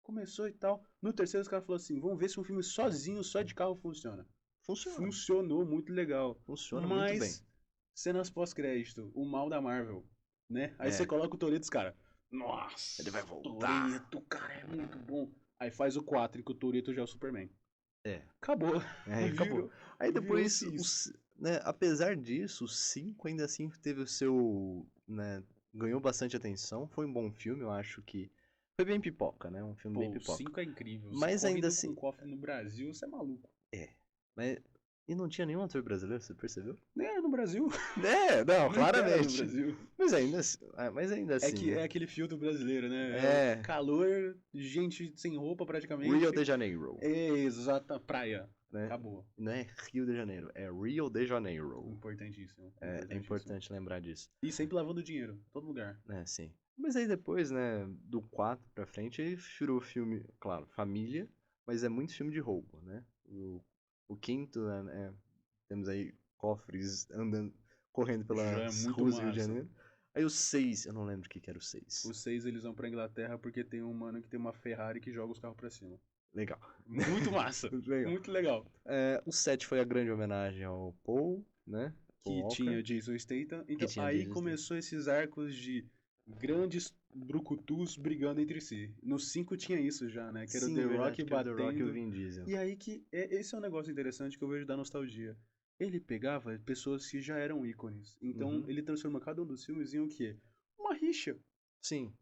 Começou e tal. No terceiro, os caras falaram assim: vamos ver se um filme sozinho, só de carro, funciona. Funciona. Funcionou muito legal. Funciona muito bem. Mas, cenas pós-crédito, o mal da Marvel, né? Aí você É, coloca o Toretto, os caras. ele vai Nossa, voltar. Toretto, cara, é muito bom. Aí faz o 4 que o Toretto já é o Superman. É, Acabou. aí acabou. Virou, Aí virou depois, cis. né, apesar disso, o 5 ainda assim teve o seu, né, ganhou bastante atenção. Foi um bom filme, eu acho que foi bem pipoca, né? Um filme bem Pô, o pipoca. 5 é incrível. Se Mas ainda corrida com assim, cofre no Brasil, você é maluco. é. Mas e não tinha nenhum ator brasileiro, você percebeu? Nem era no Brasil. É, não, Nem era no claramente. Brasil. Mas ainda É assim, que né? é aquele filtro brasileiro, né? É o É, calor, gente sem roupa Rio praticamente. de Janeiro, É exata praia. né? Acabou. Não é Rio de Janeiro, é Rio de Janeiro. Importantíssimo, É importantíssimo. importante lembrar disso. E sempre lavando dinheiro, todo lugar. É, sim. Mas aí depois, né, do 4 pra frente, aí virou filme, claro, família, mas é muito filme de roubo, né? O quinto, temos aí cofres andando, correndo Já é pelas muito ruas do Rio de massa. Janeiro. Aí o 6 eu não lembro o que que era o 6. Os 6 eles vão pra Inglaterra porque tem um mano que tem uma Ferrari que joga os carros pra cima. Legal. Muito massa. Legal. Muito legal. O 7 foi a grande homenagem ao Paul, né? Paul Que Walker, tinha Jason Statham. que Então tinha aí Jason Statham. começou esses arcos de grandes brucutus brigando entre si. No 5 tinha isso já, né? Que era o The Sim, Rock verdade, que era o The Rock e o batendo. Vin Diesel. E aí esse é um negócio interessante que eu vejo da nostalgia. Ele pegava pessoas que já eram ícones. Então Uhum. ele transforma cada um dos filmes em o quê? Uma rixa. Sim.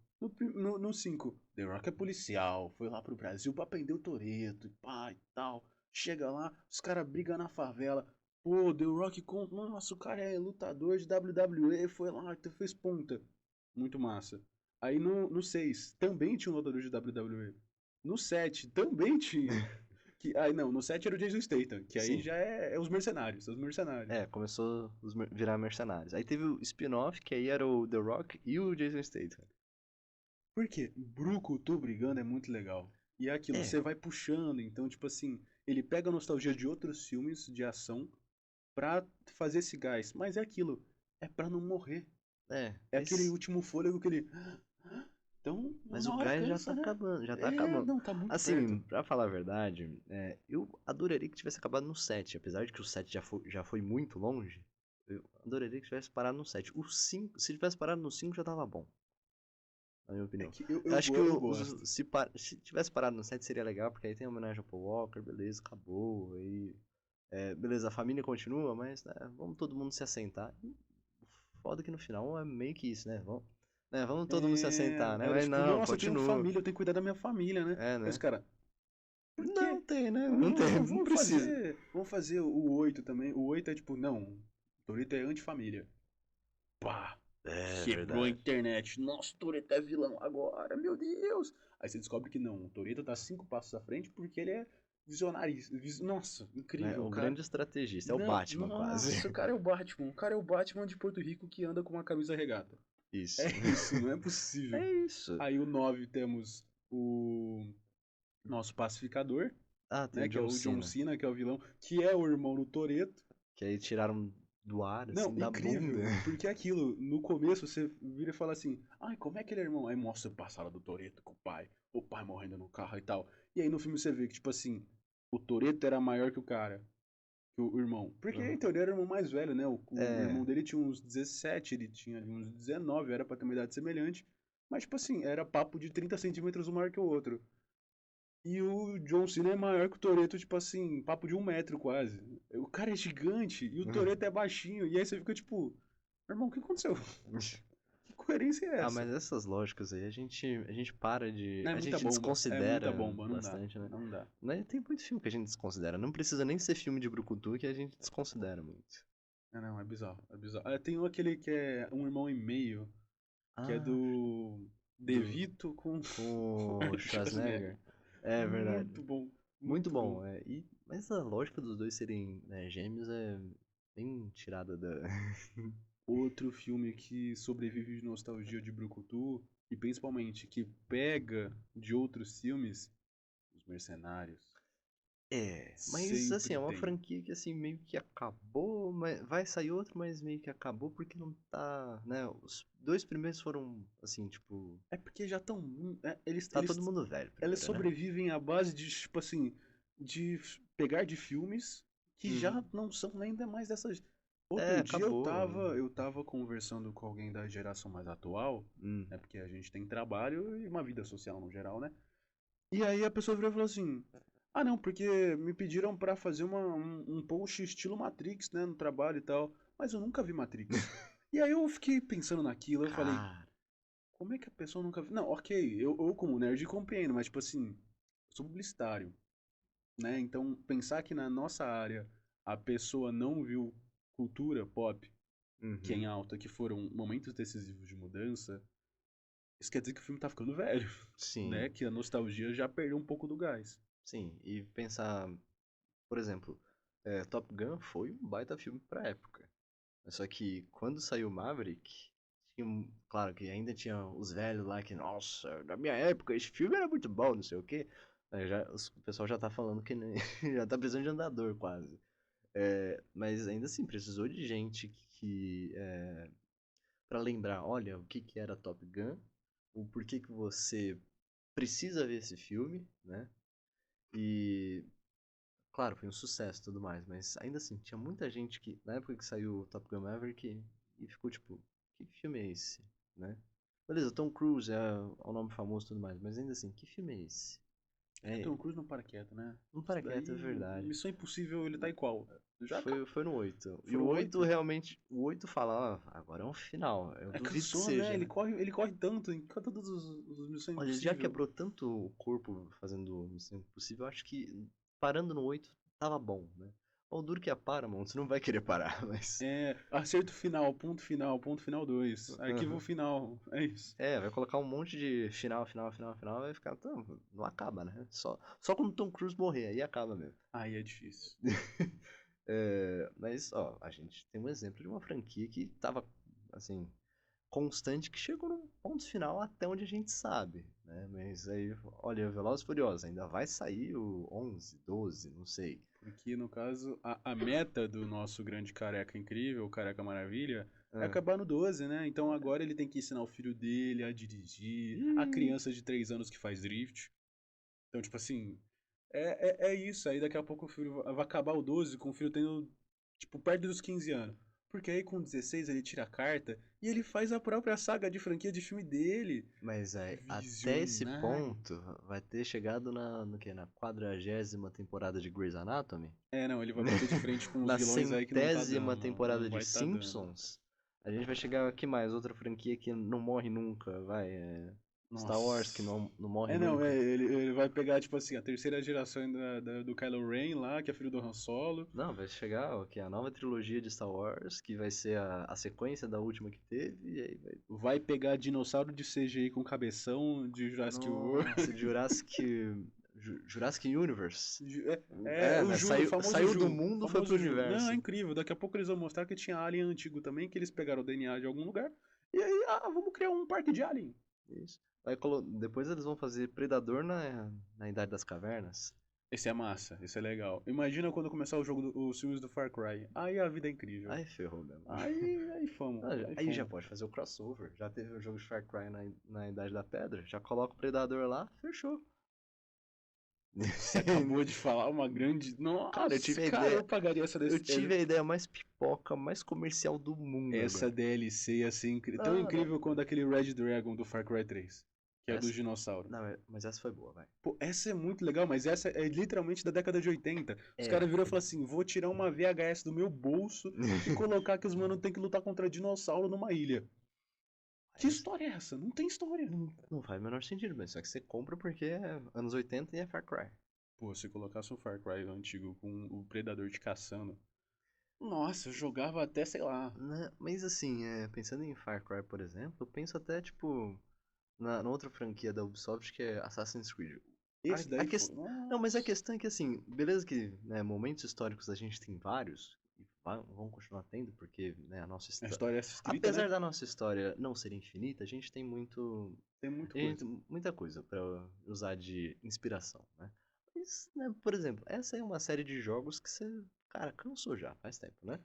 No 5, The Rock é policial, foi lá pro Brasil pra prender o Toretto e pá e tal. Chega lá, os caras brigam na favela. Pô, The Rock, nossa, o cara é lutador de WWE, foi lá, fez ponta. Muito massa. Aí no 6, também tinha um lutador de WWE. No 7, também tinha. Aí não, no 7 era o Jason Statham, que aí Sim. já é os mercenários, os mercenários. Começou a virar mercenários. Aí teve o spin-off, que aí era o The Rock e o Jason Statham. Por quê? Brucutu brigando é muito legal. E é aquilo, É, você vai puxando, então, tipo assim, ele pega a nostalgia de outros filmes de ação pra fazer esse gás. Mas é aquilo, é pra não morrer. É aquele mas último fôlego que ele. Então, Mas o uma hora gás já cansa, tá né? acabando, já tá É, acabando. não, tá muito Assim, perto. pra falar a verdade, eu adoraria que tivesse acabado no 7, apesar de que o 7 já foi muito longe. Eu adoraria que tivesse parado no 7. O 5, se tivesse parado no 5 já tava bom, na minha É opinião. que Eu acho que eu gosto. se tivesse parado no 7 seria legal, porque aí tem homenagem ao Paul Walker, beleza, acabou. Aí, beleza, a família continua, mas vamos todo mundo se assentar. E foda que no final é meio que isso, né? Vamos todo mundo se assentar, né? Era Mas tipo, não, nossa, eu tenho continua. família, eu tenho que cuidar da minha família, né? É, Aí os né? caras, por Não quê? tem, né? Não tem, não precisa. Vamos fazer o 8 também. O 8 é tipo, não, o Toretto é antifamília. Pá, É quebrou a verdade. internet. Nossa, o Toretto é vilão agora, meu Deus. Aí você descobre que não, o Toretto tá 5 passos à frente porque ele é visionário. Nossa, Né? incrível, O cara. grande estrategista é o Não, Batman, quase. nossa, o cara é o Batman. O cara é o Batman de Porto Rico que anda com uma camisa regata. É Isso. isso, não é possível. É isso. Aí o 9 temos o nosso pacificador, Ah, tem o né? Que é John o John Cena. Cena, que é o vilão, que é o irmão do Toretto. Que aí tiraram do ar, Não, assim, da bunda. incrível, porque é aquilo, no começo você vira e fala assim, ai, como é que ele é irmão? Aí mostra o passado do Toretto com o pai morrendo no carro e tal. E aí no filme você vê que, tipo assim, o Toretto era maior que o cara, que o irmão. Porque em Uhum. teoria era o irmão mais velho, né? O É. irmão dele tinha uns 17, ele tinha ali uns 19, era pra ter uma idade semelhante. Mas, tipo assim, era papo de 30 centímetros um maior que o outro. E o John Cena é maior que o Toretto, tipo assim, papo de 1 metro quase. O cara é gigante e o Toretto é baixinho. E aí você fica tipo, irmão, o que aconteceu? Que coerência é Ah, essa? mas essas lógicas aí a gente para de. É A muita gente bomba. É muita desconsidera bomba, não dá. bastante, né? Não dá. Mas tem muito filme que a gente desconsidera. Não precisa nem ser filme de brucutu que a gente desconsidera muito. Não, é bizarro. É bizarro. Tem aquele que é um irmão e meio, que é Ah, do do. DeVito com Com o Schwarzenegger. Schwarzenegger. É verdade. Muito bom. Muito Muito bom. bom. Mas a lógica dos dois serem, né, gêmeos é bem tirada da. Outro filme que sobrevive de nostalgia de Brucutu, e principalmente que pega de outros filmes, Os Mercenários. Mas assim, Sempre é uma tem. franquia que assim meio que acabou, mas vai sair outro, mas meio que acabou porque não tá, né? Os dois primeiros foram assim, tipo, É porque já estão. tá todo mundo velho Elas primeiro, né? sobrevivem à base de, tipo assim, de pegar de filmes que Uhum. já não são ainda mais dessas. É, Outro dia acabou. eu tava conversando com alguém da geração mais atual, Hum. né? Porque a gente tem trabalho e uma vida social no geral, né? E aí a pessoa virou e falou assim: ah, não, porque me pediram pra fazer um post estilo Matrix, né, no trabalho e tal, mas eu nunca vi Matrix. E aí eu fiquei pensando naquilo, eu falei: Cara, como é que a pessoa nunca viu? Não, ok, eu como nerd compreendo, mas tipo assim, eu sou publicitário, né? Então pensar que na nossa área a pessoa não viu cultura pop, que é em uhum. alta, que foram momentos decisivos de mudança, isso quer dizer que o filme tá ficando velho, Sim, né? Que a nostalgia já perdeu um pouco do gás. sim. E pensar, por exemplo, Top Gun foi um baita filme pra época. Só que quando saiu Maverick, claro que ainda tinha os velhos lá que, nossa, na minha época esse filme era muito bom, não sei o quê. Aí o pessoal já tá falando que já tá precisando de andador quase. Mas ainda assim, precisou de gente pra lembrar, olha, o que que era Top Gun, o porquê que você precisa ver esse filme, né? E, claro, foi um sucesso e tudo mais, mas ainda assim, tinha muita gente que, na época que saiu o Top Gun Maverick, e ficou tipo, que filme é esse, né? Beleza, Tom Cruise é o nome famoso e tudo mais, mas ainda assim, que filme é esse? É, É, Tom Cruise não para quieto, né? não Isso para quieto, é daí, verdade. Missão Impossível, ele tá igual. Já acabou. Foi no 8. E o Foram 8 8. realmente, o 8 fala, ah, agora é um final. Eu É, duvido que cansou, né? seja, né? Ele corre tanto em todos os Missão Olha, ele já Impossível. quebrou tanto o corpo fazendo Missão Impossível, eu acho que parando no 8 tava bom, né? O duro que é a Paramount, você não vai querer parar, mas. É, acerto final, ponto final 2. Arquivo Aham. final, é isso. Vai colocar um monte de final, final, final, final, vai ficar. Não acaba, né? Só quando o Tom Cruise morrer, aí acaba mesmo. Aí é difícil. Mas, ó, a gente tem um exemplo de uma franquia que tava, assim, constante que chegou num ponto final até onde a gente sabe, né? Mas aí, olha, Velozes e Furiosos, ainda vai sair o 11, 12, não sei. Porque, no caso, a meta do nosso grande careca incrível, o Careca Maravilha, é Ah. acabar no 12, né? Então agora ele tem que ensinar o filho dele a dirigir, a Ih, criança de 3 anos que faz drift. Então, tipo assim, é isso. Aí daqui a pouco o filho vai acabar o 12 com o filho tendo, tipo, perto dos 15 anos. Porque aí com 16 ele tira a carta e ele faz a própria saga de franquia de filme dele. mas é, até esse Visionário. ponto vai ter chegado no quê? Na 40ª temporada de Grey's Anatomy? É, não, ele vai bater de frente com os Na vilões aí que não tá 100ª dando. Não temporada de vai tá dando. Simpsons? A gente vai chegar aqui mais, outra franquia que não morre nunca, vai. Star Wars que Nossa. não morre É, não, nunca. ele vai pegar, tipo assim, a terceira geração do Kylo Ren lá, que é filho do Han Solo. Não, vai chegar ó, que é a nova trilogia de Star Wars, que vai ser a sequência da última que teve, e aí vai. Vai pegar dinossauro de CGI com cabeção de Jurassic World. Nossa, Jurassic Universe. O Né? Ju, o famoso Saiu do Ju. O mundo, foi pro famoso Ju. Não, é universo. incrível. Daqui a pouco eles vão mostrar que tinha alien antigo também, que eles pegaram o DNA de algum lugar. E aí, vamos criar um parque de alien. Isso. Depois eles vão fazer Predador na Idade das Cavernas. Esse é massa, esse é legal. Imagina quando começar o jogo, os filmes do Far Cry. Aí a vida é incrível. Aí ferrou mesmo. Aí fomos, Ah, aí aí já fomos. pode fazer o crossover. Já teve o jogo de Far Cry na Idade da Pedra. Já coloca o Predador lá, fechou. Você acabou de falar uma grande. Cara, eu Nossa, tive a cara, eu ideia. pagaria essa, Eu tive a ideia mais pipoca, mais comercial do mundo essa agora. DLC ia ser tão Não, não. incrível quanto aquele Red Dragon do Far Cry 3, que é do Essa, dinossauro. não, mas essa foi boa, vai. Pô, essa é muito legal, mas essa é literalmente da década de 80. Os É. caras viram e falaram assim: vou tirar uma VHS do meu bolso e colocar que os manos têm que lutar contra dinossauro numa ilha. Que história é essa? Não tem história. Não faz o menor sentido, mas só que você compra porque é anos 80 e é Far Cry. Pô, se colocasse um Far Cry antigo com o Predador te caçando. Nossa, eu jogava até, sei lá. Né? Mas assim, pensando em Far Cry, por exemplo, eu penso até, tipo, na outra franquia da Ubisoft que é Assassin's Creed. A, Esse a daí foi. ques- Não, mas a Nossa. questão é que, assim, beleza que né, momentos históricos a gente tem vários, e vão continuar tendo, porque né, a nossa A história. história é essa escrita, né? Apesar da nossa história não ser infinita, a gente tem muito. Tem muita A gente coisa. tem muita coisa pra usar de inspiração, né? Mas, né, por exemplo, essa é uma série de jogos que você, cara, cansou já, faz tempo, né?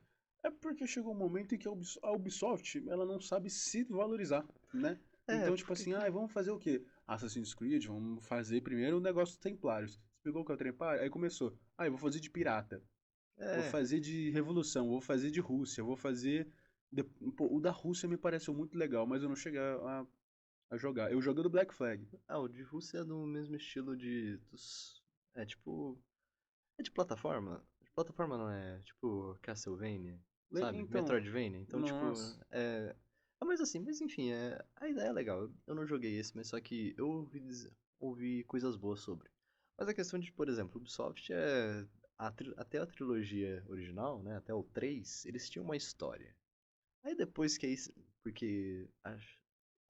É porque chegou um momento em que a Ubisoft, ela não sabe se valorizar, né? É, Então, tipo porque. assim, vamos fazer o quê? Assassin's Creed, vamos fazer primeiro o negócio dos Templários. Você pegou o que é o Templário? Aí começou. Eu vou fazer de pirata. Vou É, fazer de revolução, vou fazer de Rússia, vou fazer. Pô, o da Rússia me pareceu muito legal, mas eu não cheguei a jogar. Eu joguei do Black Flag. o de Rússia é do mesmo estilo É tipo. É de plataforma? De plataforma não é tipo Castlevania, sabe? Então, Metroidvania. Então, tipo, nossa. é. Mas assim, mas enfim, a ideia é legal. Eu não joguei esse, mas só que eu ouvi coisas boas sobre. Mas a questão de, por exemplo, Ubisoft até a trilogia original, né? Até o 3 eles tinham uma história. Aí depois que aí. Porque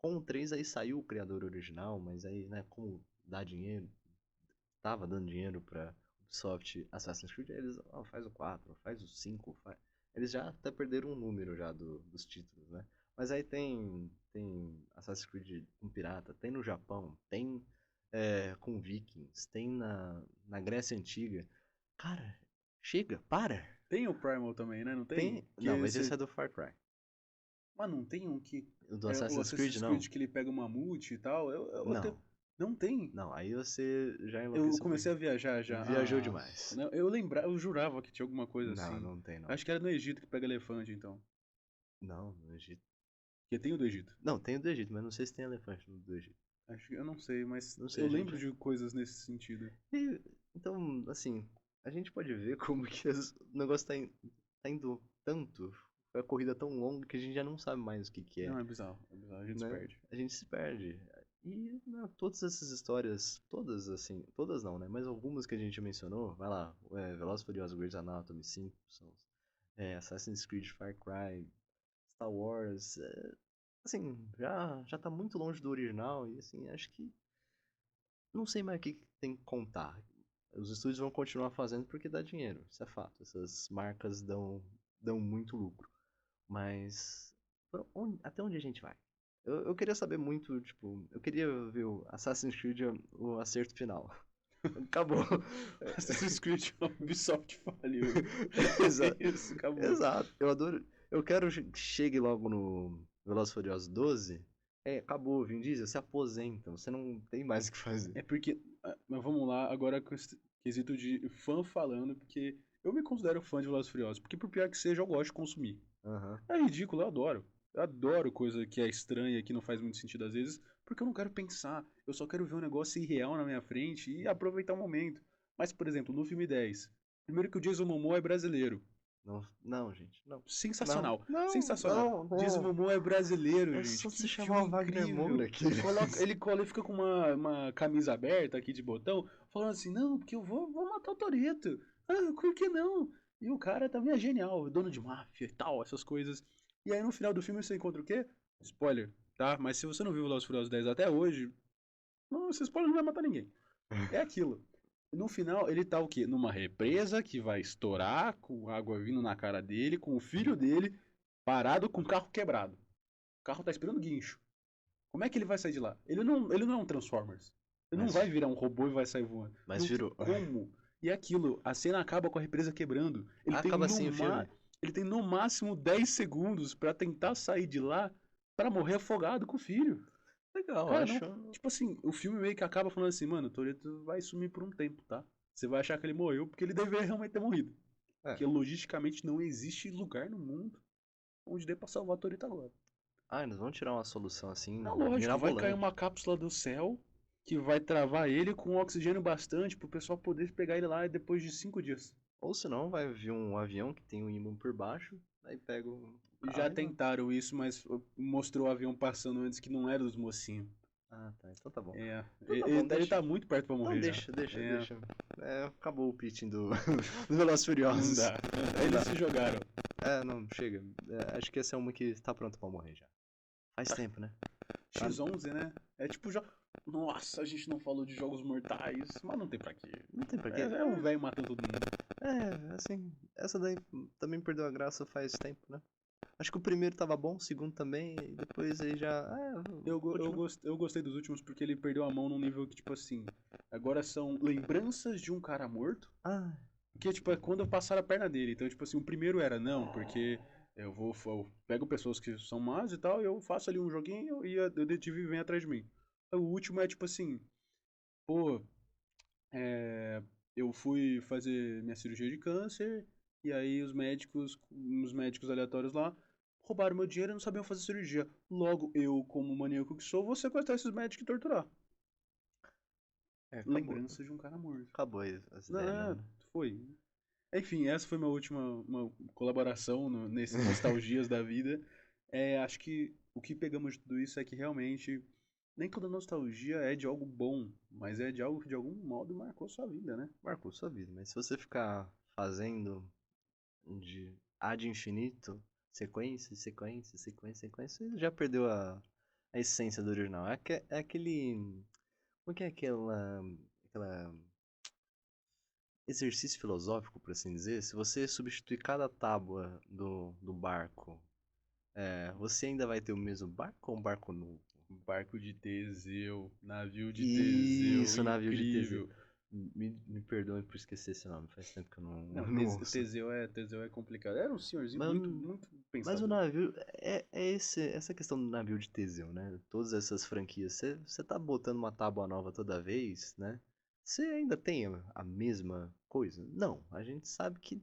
com o 3 aí saiu o criador original, mas aí, né, como dá dinheiro, tava dando dinheiro pra Ubisoft Assassin's Creed, aí eles, faz o 4 faz o 5 eles já até perderam o número já dos títulos, né? Mas aí tem Assassin's Creed com pirata, tem no Japão, tem com Vikings, tem na Grécia Antiga. Cara, chega, para! Tem o Primal também, né? Não tem? Tem. Não, mas esse é do Far Cry. Mas não tem um que. O do É o Assassin's Creed, Assassin's não. Creed que ele pega um mamute e tal. Não. Não tem. Não, aí você já Eu enlouqueceu um comecei a pouquinho. viajar já. Viajou demais. Não, eu jurava que tinha alguma coisa Não, assim. não tem não. Acho que era no Egito que pega elefante, então. Não, no Egito. Porque tem o do Egito. Não, tem o do Egito, mas não sei se tem elefante no do Egito. Acho que eu não sei, mas Não sei, eu a gente. lembro de coisas nesse sentido. Então, assim, a gente pode ver como que o negócio tá indo tanto. Foi a corrida tão longa que a gente já não sabe mais o que Não, é bizarro, a gente se né? perde. A gente se perde. E né, todas essas histórias, todas assim, todas não, né? Mas algumas que a gente mencionou, vai lá, Velozes e Furiosos, Grey's Anatomy, Simpsons, Assassin's Creed, Far Cry, Star Wars, assim, já tá muito longe do original e assim, acho que não sei mais o que tem que contar. Os estúdios vão continuar fazendo porque dá dinheiro, isso é fato. Essas marcas dão muito lucro. Mas até onde a gente vai? Eu queria saber muito, tipo, eu queria ver o Assassin's Creed, o acerto final. Acabou. Assassin's Creed Ubisoft faliu. É Exato. isso, acabou. Exato. Eu adoro. Eu quero que chegue logo no Velozes e Furiosos 12. É, acabou, Vin Diesel, se aposenta. Você não tem mais o que fazer. É porque, mas vamos lá, agora com esse quesito de fã falando, porque eu me considero fã de Velozes e Furiosos, porque por pior que seja, eu gosto de consumir. Aham. É ridículo, eu adoro. Eu adoro coisa que é estranha, que não faz muito sentido às vezes, porque eu não quero pensar. Eu só quero ver um negócio irreal na minha frente e aproveitar o momento. Mas, por exemplo, no filme 10, primeiro que o Jason Momoa é brasileiro. Não, não, gente. Não. Não, Sensacional. não, Sensacional. não, Jason não. Momoa é brasileiro, É gente. só Que se filme chamar o Wagner incrível. Moura aqui. Ele fica com uma camisa aberta aqui de botão, falando assim, não, porque eu vou matar o Toretto. Ah, por que não? E o cara também é genial, dono de máfia e tal, essas coisas. E aí no final do filme você encontra o quê? Spoiler, tá? Mas se você não viu Velozes e Furiosos 10 até hoje, não, esse spoiler não vai matar ninguém. É aquilo. No final, ele tá o quê? Numa represa que vai estourar, com água vindo na cara dele, com o filho dele parado com o carro quebrado. O carro tá esperando guincho. Como é que ele vai sair de lá? Ele não é um Transformers. Ele não Mas, vai virar um robô e vai sair voando. mas Não tem virou. como. E é aquilo, a cena acaba com a represa quebrando. Acaba assim o filme. Ele tem no máximo 10 segundos pra tentar sair de lá pra morrer afogado com o filho. Legal, Cara, não. acho. Tipo assim, o filme meio que acaba falando assim, mano, o Toretto vai sumir por um tempo, tá? Você vai achar que ele morreu porque ele deveria realmente ter morrido. É. Porque logisticamente não existe lugar no mundo onde dê pra salvar o Toretto agora. Ah, eles vão tirar uma solução assim, É lógico, vai cair uma mirabolante. cápsula do céu que vai travar ele com oxigênio bastante pro pessoal poder pegar ele lá depois de 5 dias. Ou senão vai vir um avião que tem um ímã por baixo, aí pega o Já carro e vai. tentaram isso, mas mostrou o avião passando antes que não era dos mocinhos. Ah, tá, então tá bom. É, Então tá bom, ele deixa. tá muito perto pra Então morrer já. É, deixa. É, acabou o pitching do Velozes e não Furiosos. dá. Não Eles dá. se jogaram. É, não, chega. É, acho que essa é uma que tá pronta pra morrer já. Faz tempo, né? Tá- X11, né? É tipo já. Nossa, a gente não falou de jogos mortais, mas não tem pra quê. Não tem pra quê. É um velho matando todo mundo. Assim, essa daí também perdeu a graça faz tempo, né? Acho que o primeiro tava bom, o segundo também, e depois aí já. Continua. Eu gostei dos últimos porque ele perdeu a mão num nível que, tipo assim, agora são lembranças de um cara morto. Ah, Que, tipo, é quando eu passar a perna dele. Então, tipo assim, o primeiro era, não, porque eu pego pessoas que são más e tal, e eu faço ali um joguinho e o detetive vem atrás de mim. O último é, tipo assim, pô, é, eu fui fazer minha cirurgia de câncer, e aí uns médicos aleatórios lá, roubaram meu dinheiro e não sabiam fazer cirurgia. Logo, eu, como maníaco que sou, vou sequestrar esses médicos e torturar. acabou. Lembrança de um cara morto. Acabou aí as ideias Não, mesmo, né? foi. Enfim, essa foi minha última uma colaboração nesse Nostalgias da vida. Acho que o que pegamos de tudo isso é que realmente nem toda nostalgia é de algo bom, mas é de algo que de algum modo marcou sua vida, né? Marcou sua vida, mas se você ficar fazendo de ad infinito, sequência, já perdeu a essência do original. É aquele. Como que é aquela exercício filosófico, por assim dizer? Se você substituir cada tábua do barco, você ainda vai ter o mesmo barco ou um barco novo? Barco de Teseu, navio de Teseu, Isso, navio de Teseu. incrível. Me perdoe por esquecer esse nome, faz tempo que eu não, Não, não ouço. Teseu é complicado. Era um senhorzinho Mas, muito mas o pensador. navio, essa questão do navio de Teseu, né? Todas essas franquias, você tá botando uma tábua nova toda vez, né? Você ainda tem a mesma coisa? Não, a gente sabe que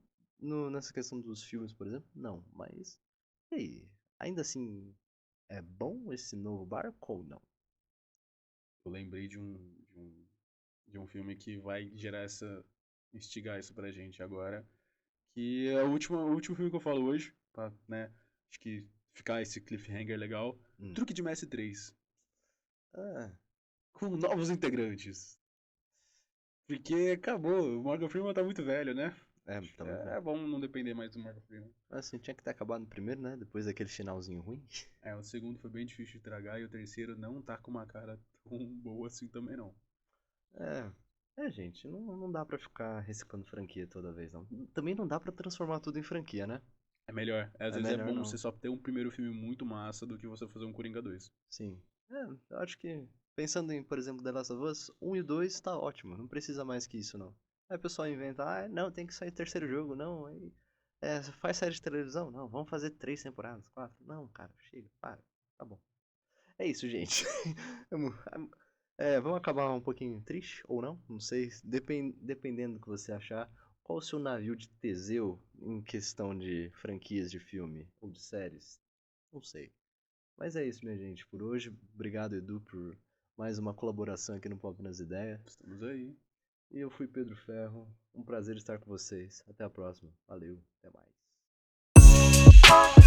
nessa questão dos filmes, por exemplo, não. Mas, e aí? Ainda assim, é bom esse novo barco ou não? Eu lembrei de um filme que vai gerar instigar isso pra gente agora. Que é o último filme que eu falo hoje, pra, né? Acho que ficar esse cliffhanger legal. Hum. Truque de Mestre 3. Ah, Com novos integrantes. Porque acabou, o Morgan Freeman tá muito velho, né? tá muito bem. É bom não depender mais do Morgan Freeman. Assim, tinha que ter acabado no primeiro, né? Depois daquele finalzinho ruim. O segundo foi bem difícil de tragar e o terceiro não tá com uma cara tão boa assim também não. É, gente, não dá pra ficar reciclando franquia toda vez, não. Também não dá pra transformar tudo em franquia, né? É melhor. Às É vezes é melhor bom não. você só ter um primeiro filme muito massa do que você fazer um Coringa 2. Sim. Eu acho que, pensando em, por exemplo, The Last of Us, 1 e 2 tá ótimo, não precisa mais que isso, não. Aí o pessoal inventa, não, tem que sair terceiro jogo, não, aí, faz série de televisão? Não, vamos fazer 3 temporadas, 4. Não, cara, chega, para, tá bom. É isso, gente. Vamos vamos acabar um pouquinho triste, ou não, não sei, dependendo do que você achar. Qual o seu navio de Teseu em questão de franquias de filme ou de séries? Não sei. Mas é isso, minha gente. Por hoje, obrigado, Edu, por mais uma colaboração aqui no Pop nas Ideias. Estamos aí. E eu fui Pedro Ferro. Um prazer estar com vocês. Até a próxima. Valeu, até mais.